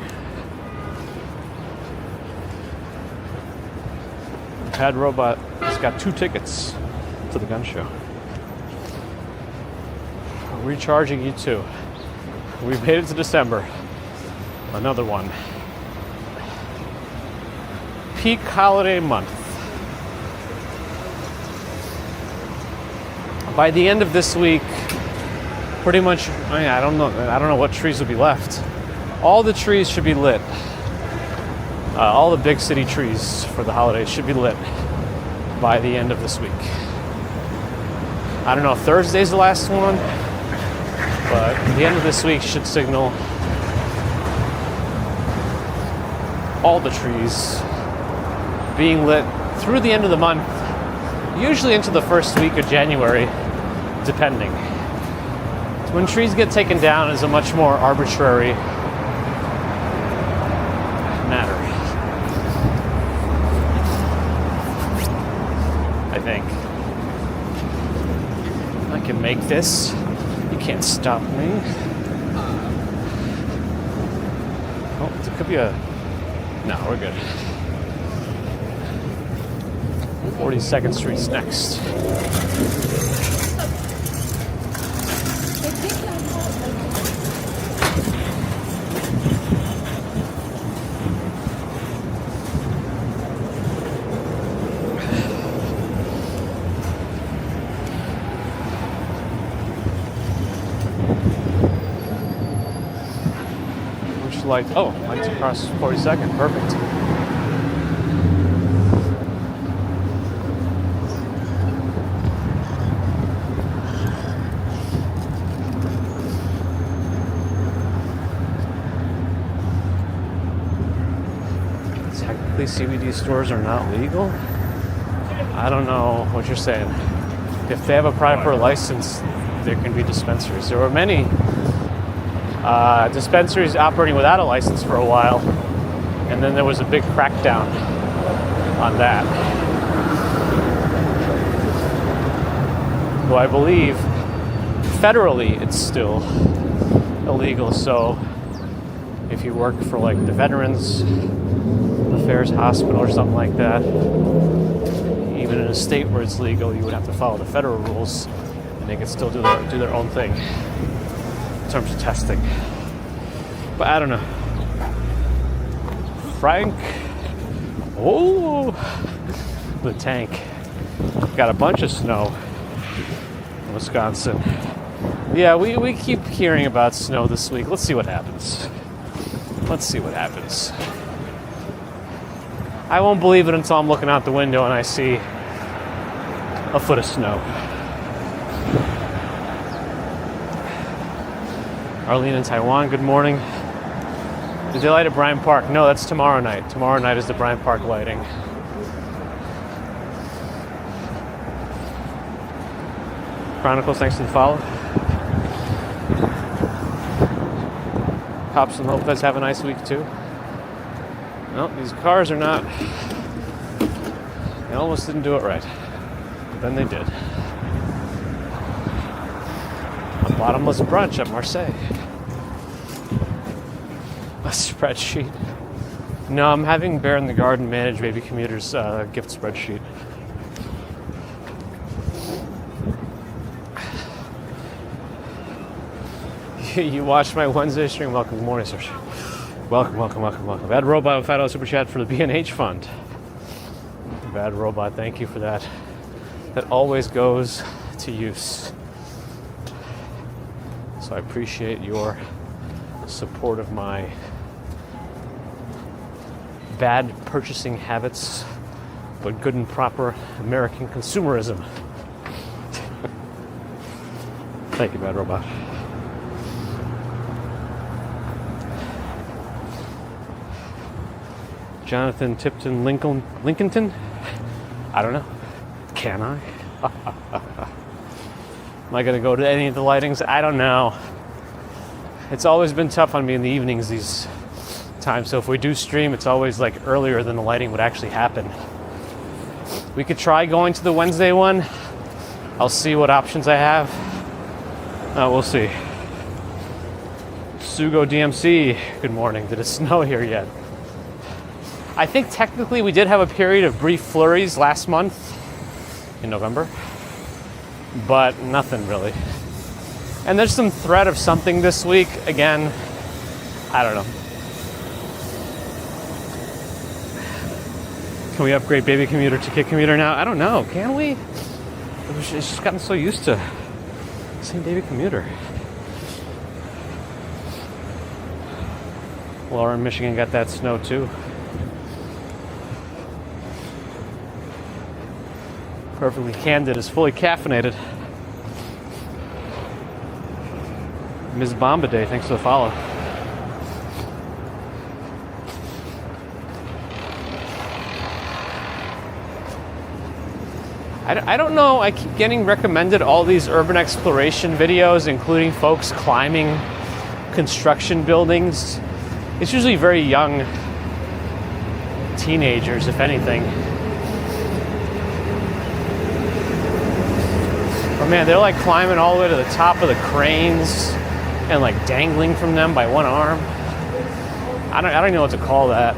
Pad Robot has got 2 tickets to the gun show. Recharging you too. We've made it to December. Another one. Peak holiday month. By the end of this week, pretty much, I don't know what trees will be left. All the trees should be lit. All the big city trees for the holidays should be lit by the end of this week. I don't know if Thursday's the last one, but the end of this week should signal all the trees being lit through the end of the month, usually into the first week of January, depending. When trees get taken down is a much more arbitrary matter, I think. I can make this. You can't stop me. Oh, there could be a... No, we're good. 42nd Street's next. Light. Oh, lights across 42nd. Perfect. Technically, CBD stores are not legal. I don't know what you're saying. If they have a proper license, there can be dispensaries. There were many dispensaries operating without a license for a while, and then there was a big crackdown on that. Though I believe federally it's still illegal, so if you work for like the Veterans Affairs Hospital or something like that, even in a state where it's legal, you would have to follow the federal rules, and they could still do their own thing in terms of testing. But I don't know. Frank. Oh, the tank. Got a bunch of snow in Wisconsin. Yeah, we keep hearing about snow this week. Let's see what happens. Let's see what happens. I won't believe it until I'm looking out the window and I see a foot of snow. Arlene in Taiwan, good morning. Did they light at Bryant Park? No, that's tomorrow night. Tomorrow night is the Bryant Park lighting. Chronicles, thanks for the follow. Pops and hope you guys have a nice week too. No, these cars are not. They almost didn't do it right. But then they did. A bottomless brunch at Marseille. A spreadsheet. No, I'm having Bear in the Garden manage Baby Commuter's gift spreadsheet. You watched my Wednesday stream. Welcome. Good morning, sir. Welcome. Bad Robot with $5 super chat for the B&H fund. Bad Robot, thank you for that. That always goes to use. So I appreciate your support of my bad purchasing habits, but good and proper American consumerism. Thank you, Bad Robot. Jonathan Tipton Lincolnton? I don't know. Can I? Am I going to go to any of the lightings? I don't know. It's always been tough on me in the evenings these times. So if we do stream, it's always like earlier than the lighting would actually happen. We could try going to the Wednesday one. I'll see what options I have. We'll see. Sugo DMC, good morning. Did it snow here yet? I think technically we did have a period of brief flurries last month in November, but nothing really. And there's some threat of something this week. Again, I don't know. Can we upgrade Baby Commuter to Kid Commuter now? I don't know. Can we? It's just gotten so used to same Baby Commuter. Laura in Michigan got that snow too. Perfectly Candid is fully caffeinated. Ms. Bombaday, thanks for the follow. I don't know, I keep getting recommended all these urban exploration videos, including folks climbing construction buildings. It's usually very young teenagers, if anything. Oh man, they're like climbing all the way to the top of the cranes and like dangling from them by one arm. I don't even know what to call that.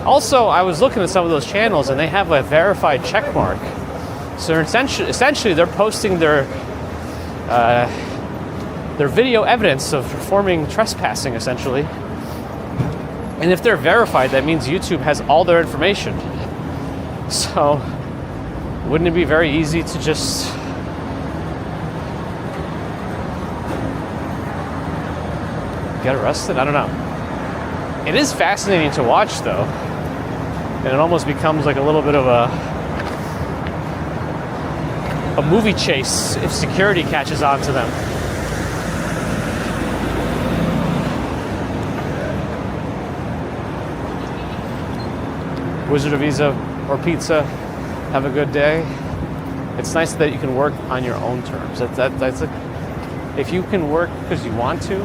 Also, I was looking at some of those channels and they have a verified check mark. So essentially they're posting their video evidence of performing trespassing, essentially. And if they're verified, that means YouTube has all their information. So wouldn't it be very easy to just get arrested? I don't know. It is fascinating to watch, though. And it almost becomes like a little bit of a movie chase if security catches on to them. Wizard of Visa or Pizza, have a good day. It's nice that you can work on your own terms. That's if you can work because you want to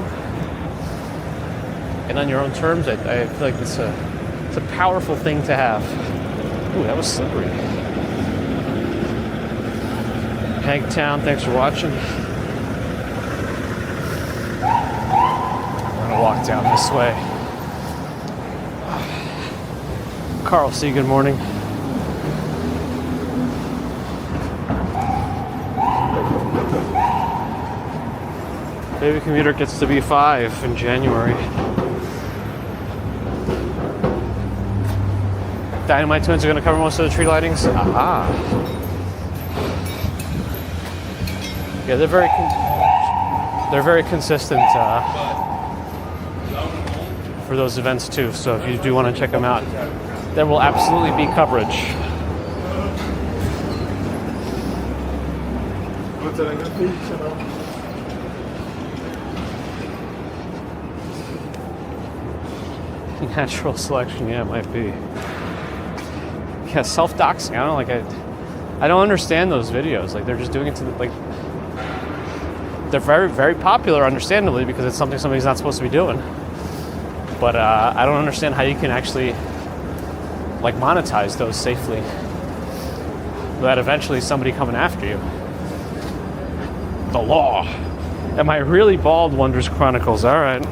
and on your own terms, I feel like it's a powerful thing to have. Ooh, that was slippery. Hagtown, thanks for watching. I'm gonna walk down this way. Carl C, good morning. Baby Commuter gets to be 5 in January. Dynamite Twins are going to cover most of the tree lightings. Aha. Yeah, they're very consistent for those events too. So if you do want to check them out, there will absolutely be coverage. Natural selection, yeah, it might be. Yeah, self-doxing. I don't know, I don't understand those videos. Like, they're just doing it to they're very, very popular, understandably, because it's something somebody's not supposed to be doing. But I don't understand how you can actually monetize those safely without eventually somebody coming after you. The law. Am I really bald? Wonders Chronicles. All right.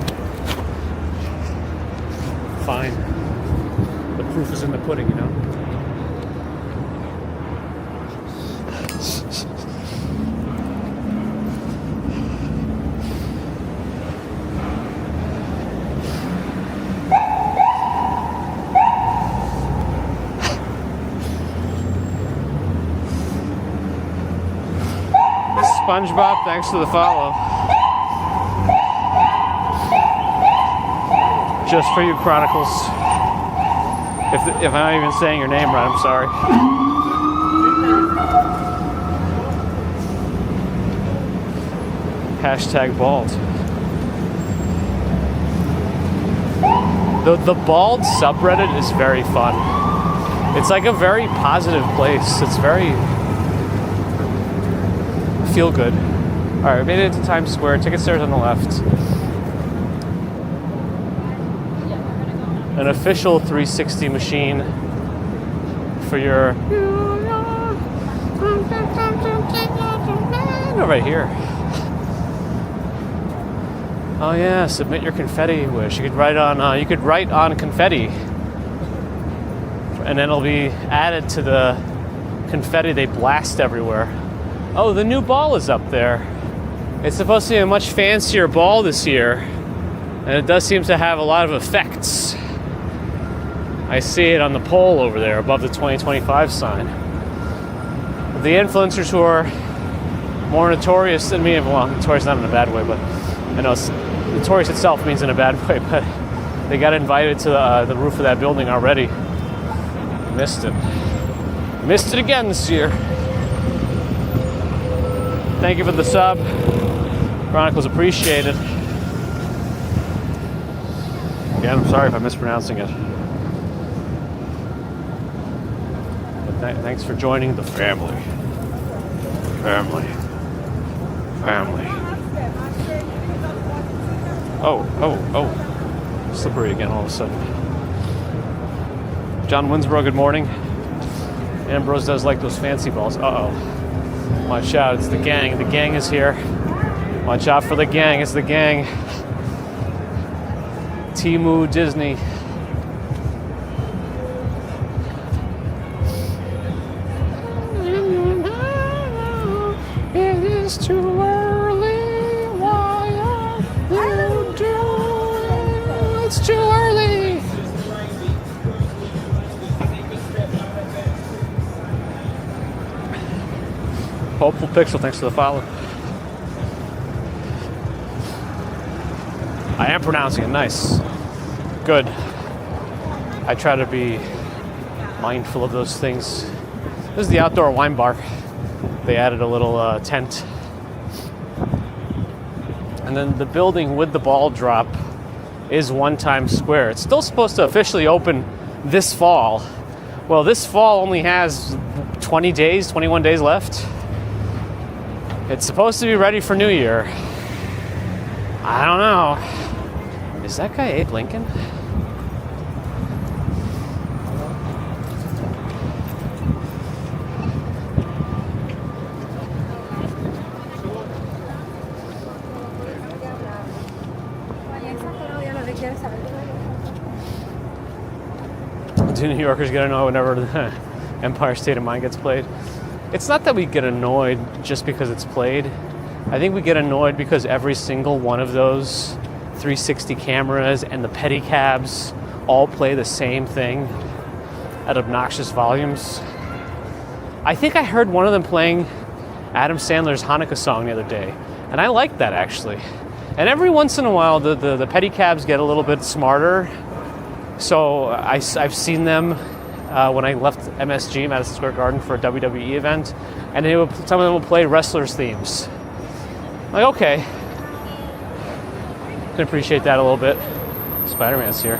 Fine. The proof is in the pudding, you know? SpongeBob, thanks for the follow. Just for you, Chronicles. If I'm not even saying your name right, I'm sorry. Hashtag bald. The bald subreddit is very fun. It's like a very positive place. It's very feel good. All right, we made it to Times Square. Ticket stairs on the left. An official 360 machine for your. Oh, right here. Oh yeah, submit your confetti wish. You could write on confetti, and then it'll be added to the confetti they blast everywhere. Oh, the new ball is up there. It's supposed to be a much fancier ball this year, and it does seem to have a lot of effects. I see it on the pole over there above the 2025 sign. The influencers who are more notorious than me, well, notorious not in a bad way, but I know notorious itself means in a bad way, but they got invited to the roof of that building already. Missed it. Missed it again this year. Thank you for the sub. Chronicles appreciated. Again, I'm sorry if I'm mispronouncing it. But thanks for joining the family. Family. Oh. Slippery again all of a sudden. John Winsborough, good morning. Ambrose does like those fancy balls. Uh-oh. Watch out, it's the gang. The gang is here. Watch out for the gang. It's the gang. Temu Disney. It is too early. Why are you doing? It's too early. Hopeful Pixel, thanks for the follow. I am pronouncing it nice. Good. I try to be mindful of those things. This is the outdoor wine bar. They added a little tent. And then the building with the ball drop is One Times Square. It's still supposed to officially open this fall. Well, this fall only has 21 days left. It's supposed to be ready for New Year. I don't know. Is that guy Abe Lincoln? Do New Yorkers get annoyed whenever the Empire State of Mind gets played? It's not that we get annoyed just because it's played. I think we get annoyed because every single one of those 360 cameras and the pedicabs all play the same thing at obnoxious volumes. I think I heard one of them playing Adam Sandler's Hanukkah song the other day, and I like that actually. And every once in a while, the pedicabs get a little bit smarter. So I've seen them when I left MSG, Madison Square Garden, for a WWE event, and some of them will play wrestlers' themes. Like, okay, can appreciate that a little bit. Spider-Man's here.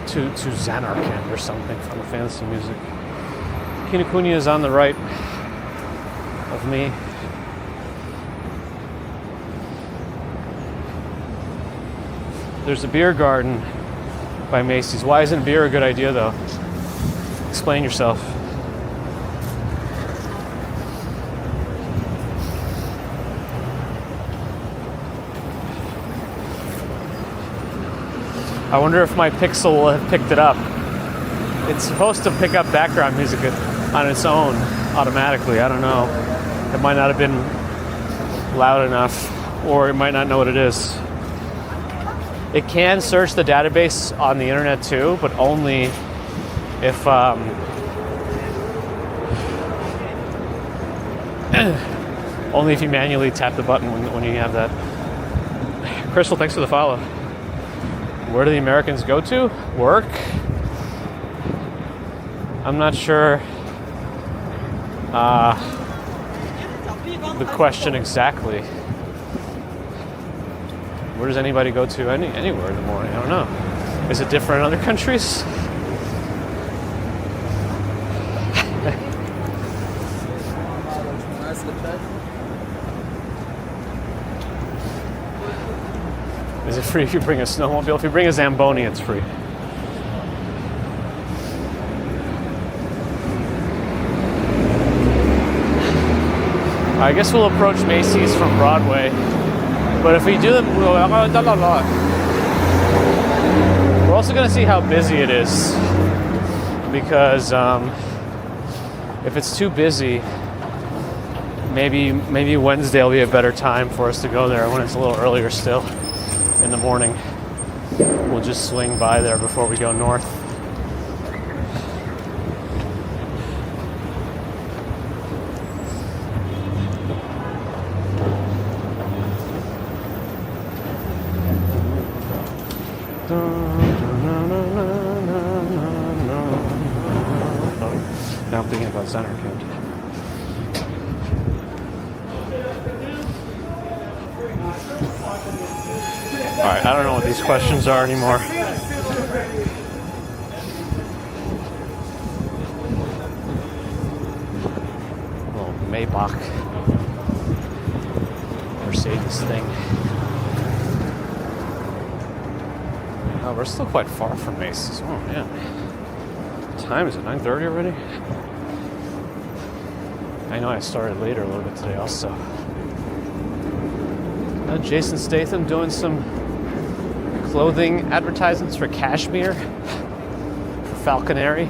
to Zanarkand or something from the fantasy music. Kinokuniya is on the right of me. There's a beer garden by Macy's. Why isn't beer a good idea, though? Explain yourself. I wonder if my Pixel will have picked it up. It's supposed to pick up background music on its own automatically. I don't know. It might not have been loud enough, or it might not know what it is. It can search the database on the internet too, but only if only if you manually tap the button when you have that. Crystal, thanks for the follow. Where do the Americans go to? Work? I'm not sure the question exactly. Where does anybody go to anywhere in the morning? I don't know. Is it different in other countries? Is it free if you bring a snowmobile? If you bring a Zamboni, it's free. I guess we'll approach Macy's from Broadway. But if we do them, we're also going to see how busy it is. Because if it's too busy, maybe Wednesday will be a better time for us to go there when it's a little earlier still in the morning. We'll just swing by there before we go north. Now I'm thinking about Zanarkand. Alright, I don't know what these questions are anymore. Little Maybach Mercedes thing. Oh, we're still quite far from Macy's. Oh man. What time is it? 9:30 already? I know I started later a little bit today also. Jason Statham doing some clothing advertisements for Cashmere, for Falconary.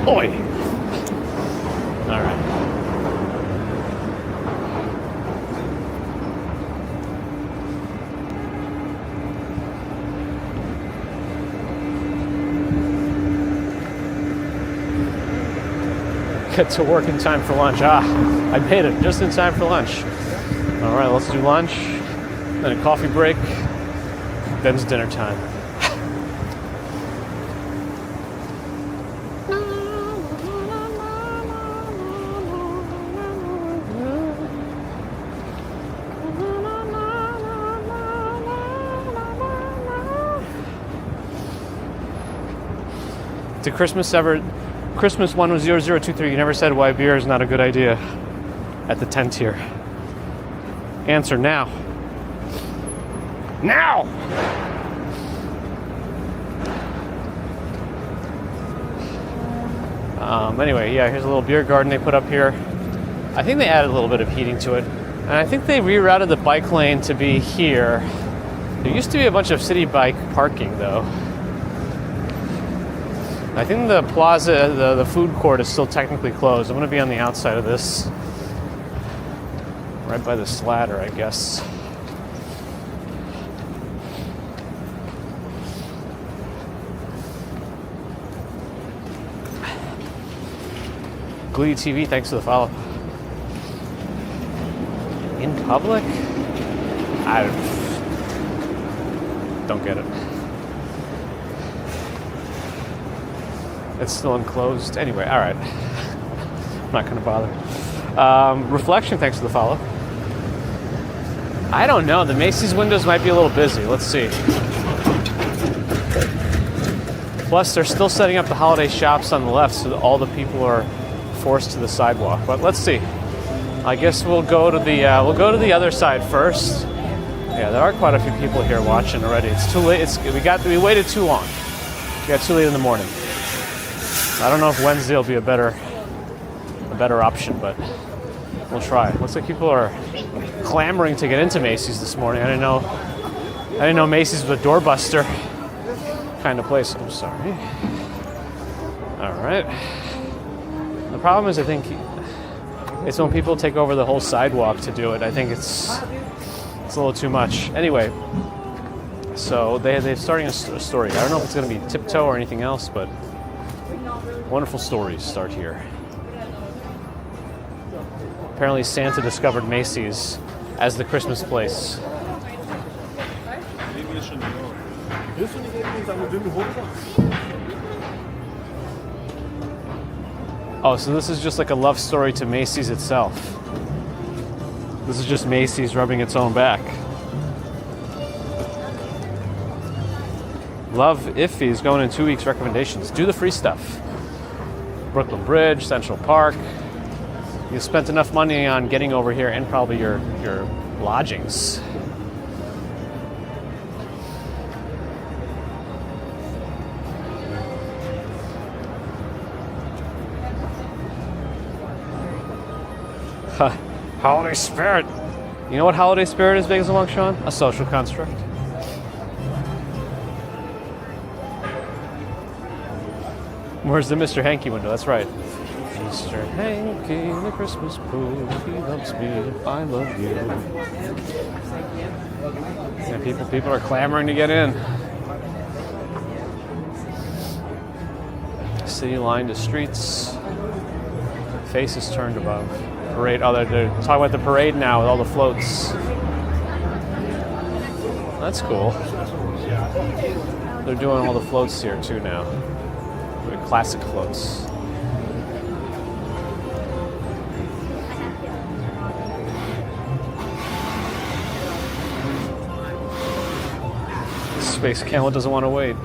Oi! Alright. Get to work in time for lunch. I made it just in time for lunch. All right, let's do lunch, then a coffee break, then it's dinner time. Did Christmas one was 0023. You never said why beer is not a good idea at the 10 tier. Answer now. Now! Anyway, yeah, here's a little beer garden they put up here. I think they added a little bit of heating to it. And I think they rerouted the bike lane to be here. There used to be a bunch of city bike parking, though. I think the plaza, the food court is still technically closed. I'm going to be on the outside of this. Right by this ladder, I guess. Glee TV, thanks for the follow. In public? I don't get it. It's still enclosed. Anyway, all right. I'm not going to bother. Reflection, thanks for the follow. I don't know. The Macy's windows might be a little busy. Let's see. Plus, they're still setting up the holiday shops on the left, so that all the people are forced to the sidewalk. But let's see. I guess we'll go to the other side first. Yeah, there are quite a few people here watching already. It's too late. We waited too long. We got too late in the morning. I don't know if Wednesday will be a better option, but we'll try. Looks like people are clamoring to get into Macy's this morning. I didn't know Macy's was a doorbuster kind of place. I'm sorry. All right. The problem is, I think it's when people take over the whole sidewalk to do it. I think it's a little too much. Anyway, so they're starting a story. I don't know if it's going to be Tiptoe or anything else, but wonderful stories start here. Apparently Santa discovered Macy's as the Christmas place. Oh, so this is just like a love story to Macy's itself. This is just Macy's rubbing its own back. Love Iffy is going in 2 weeks recommendations. Do the free stuff. Brooklyn Bridge, Central Park. You spent enough money on getting over here and probably your lodgings. Holiday spirit. You know what holiday spirit is, Vegas Along Sean? A social construct. Where's the Mr. Hanky window? That's right. Mr. Hanky, the Christmas pool. He loves me. I love you. Yeah, people are clamoring to get in. City lined the streets. Faces turned above. Parade. Oh, they're talking about the parade now with all the floats. That's cool. They're doing all the floats here too now. The classic floats. Space Camel doesn't want to wait.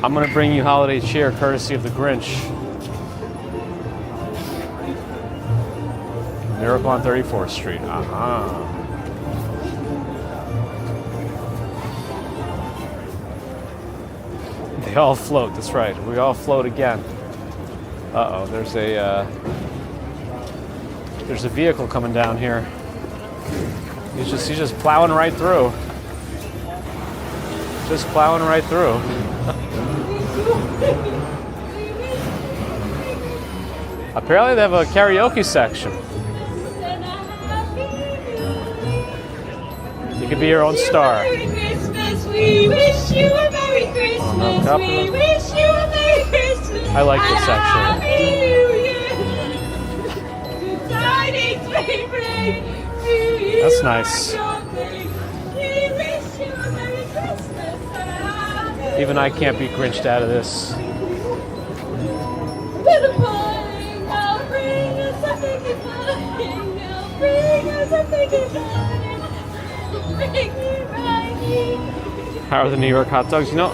I'm going to bring you holiday cheer courtesy of the Grinch. Miracle on 34th Street. They all float. That's right. We all float again. Uh-oh. There's a vehicle coming down here. He's just plowing right through. Just plowing right through. Apparently they have a karaoke section. You could be your own star. Merry Christmas, we wish you a Merry Christmas. We wish you a Merry Christmas. I like this actually. Good tidings may bring to you. That's nice. We wish you a Merry Christmas. Even I can't be Grinched out of this. With a morning, I'll bring us something good. I'll bring us something good. How are the New York hot dogs? You know,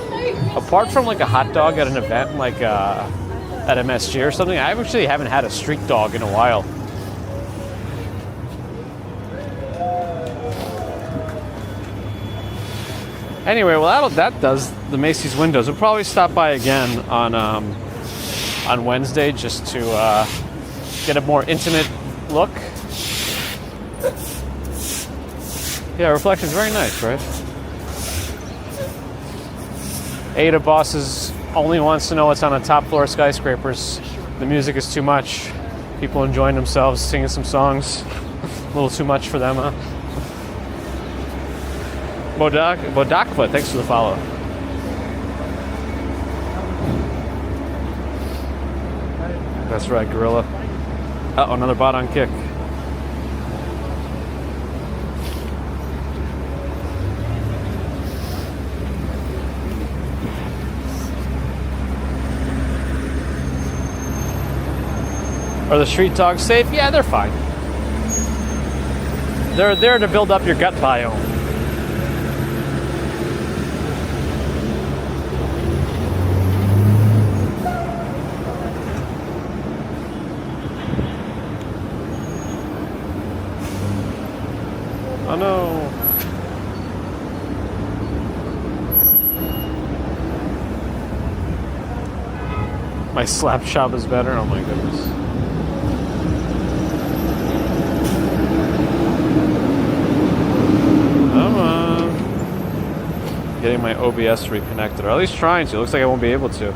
apart from like a hot dog at an event like at MSG or something, I actually haven't had a street dog in a while. Anyway, well that does the Macy's windows. We'll probably stop by again on Wednesday just to get a more intimate look. Yeah, reflection's very nice, right? Ada Bosses only wants to know what's on the top floor of skyscrapers. The music is too much. People enjoying themselves, singing some songs. A little too much for them, huh? Bodakva, thanks for the follow. That's right, Gorilla. Uh-oh, another bot on kick. Are the street dogs safe? Yeah, they're fine. They're there to build up your gut biome. My slap shop is better. Oh my goodness. Come on. Getting my OBS reconnected, or at least trying to. Looks like I won't be able to.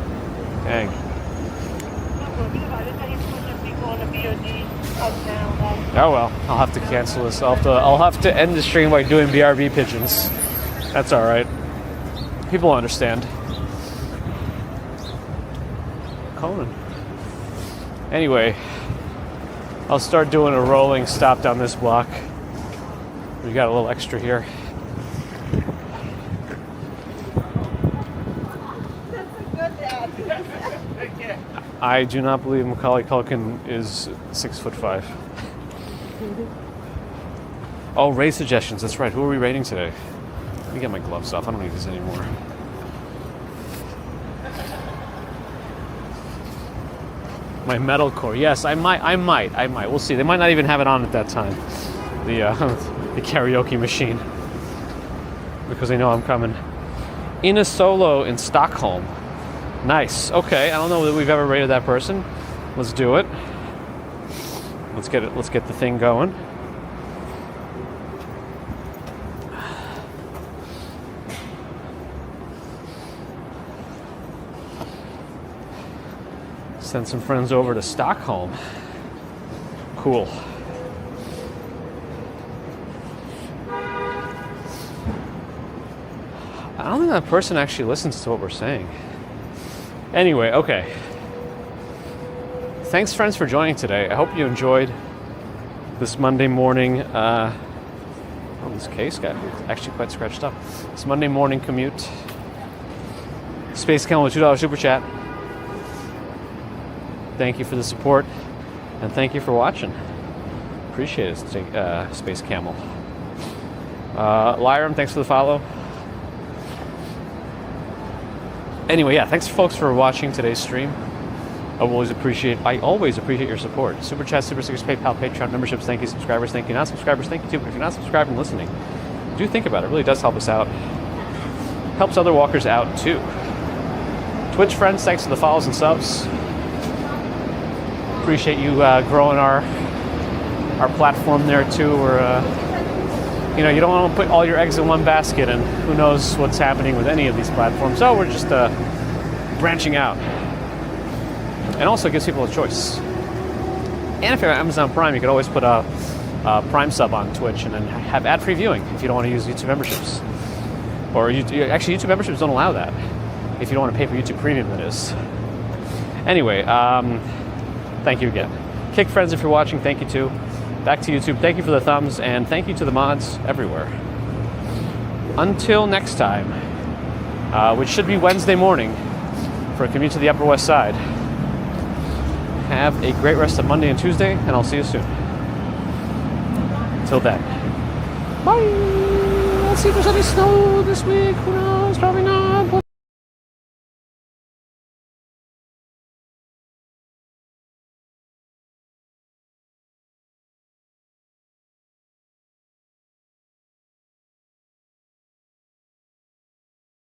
Dang. Oh well, I'll have to cancel this. I'll have to end the stream by doing BRB pigeons. That's all right. People understand. Conan. Anyway, I'll start doing a rolling stop down this block. We got a little extra here. I do not believe Macaulay Culkin is 6'5". Oh, raid suggestions. That's right. Who are we rating today? Let me get my gloves off. I don't need these anymore. My metalcore. Yes, I might. We'll see. They might not even have it on at that time. The karaoke machine. Because they know I'm coming. In a solo in Stockholm. Nice. Okay. I don't know that we've ever rated that person. Let's do it. Let's get it. Let's get the thing going. Send some friends over to Stockholm. Cool. I don't think that person actually listens to what we're saying. Anyway, okay. Thanks, friends, for joining today. I hope you enjoyed this Monday morning. Oh, this case got actually quite scratched up. This Monday morning commute. Space Camel with $2 super chat. Thank you for the support, and thank you for watching. Appreciate it, Space Camel. Lyram, thanks for the follow. Anyway, yeah, thanks folks for watching today's stream. I always appreciate your support. Super chat, super stickers, PayPal, Patreon memberships. Thank you, subscribers. Thank you, not subscribers. Thank you too. But if you're not subscribed and listening, do think about it. It really does help us out. Helps other walkers out too. Twitch friends, thanks for the follows and subs. Appreciate you growing our platform there too. Or you don't want to put all your eggs in one basket, and who knows what's happening with any of these platforms. So we're just branching out, and also gives people a choice. And if you're on Amazon Prime, you could always put a Prime sub on Twitch and then have ad-free viewing if you don't want to use YouTube memberships. Or actually, YouTube memberships don't allow that. If you don't want to pay for YouTube Premium, that is. Anyway, thank you again. Kick friends, if you're watching, thank you too. Back to YouTube, thank you for the thumbs, and thank you to the mods everywhere. Until next time, which should be Wednesday morning for a commute to the Upper West Side. Have a great rest of Monday and Tuesday, and I'll see you soon. Till then, bye! Let's see if there's any snow this week. Who knows? Probably not.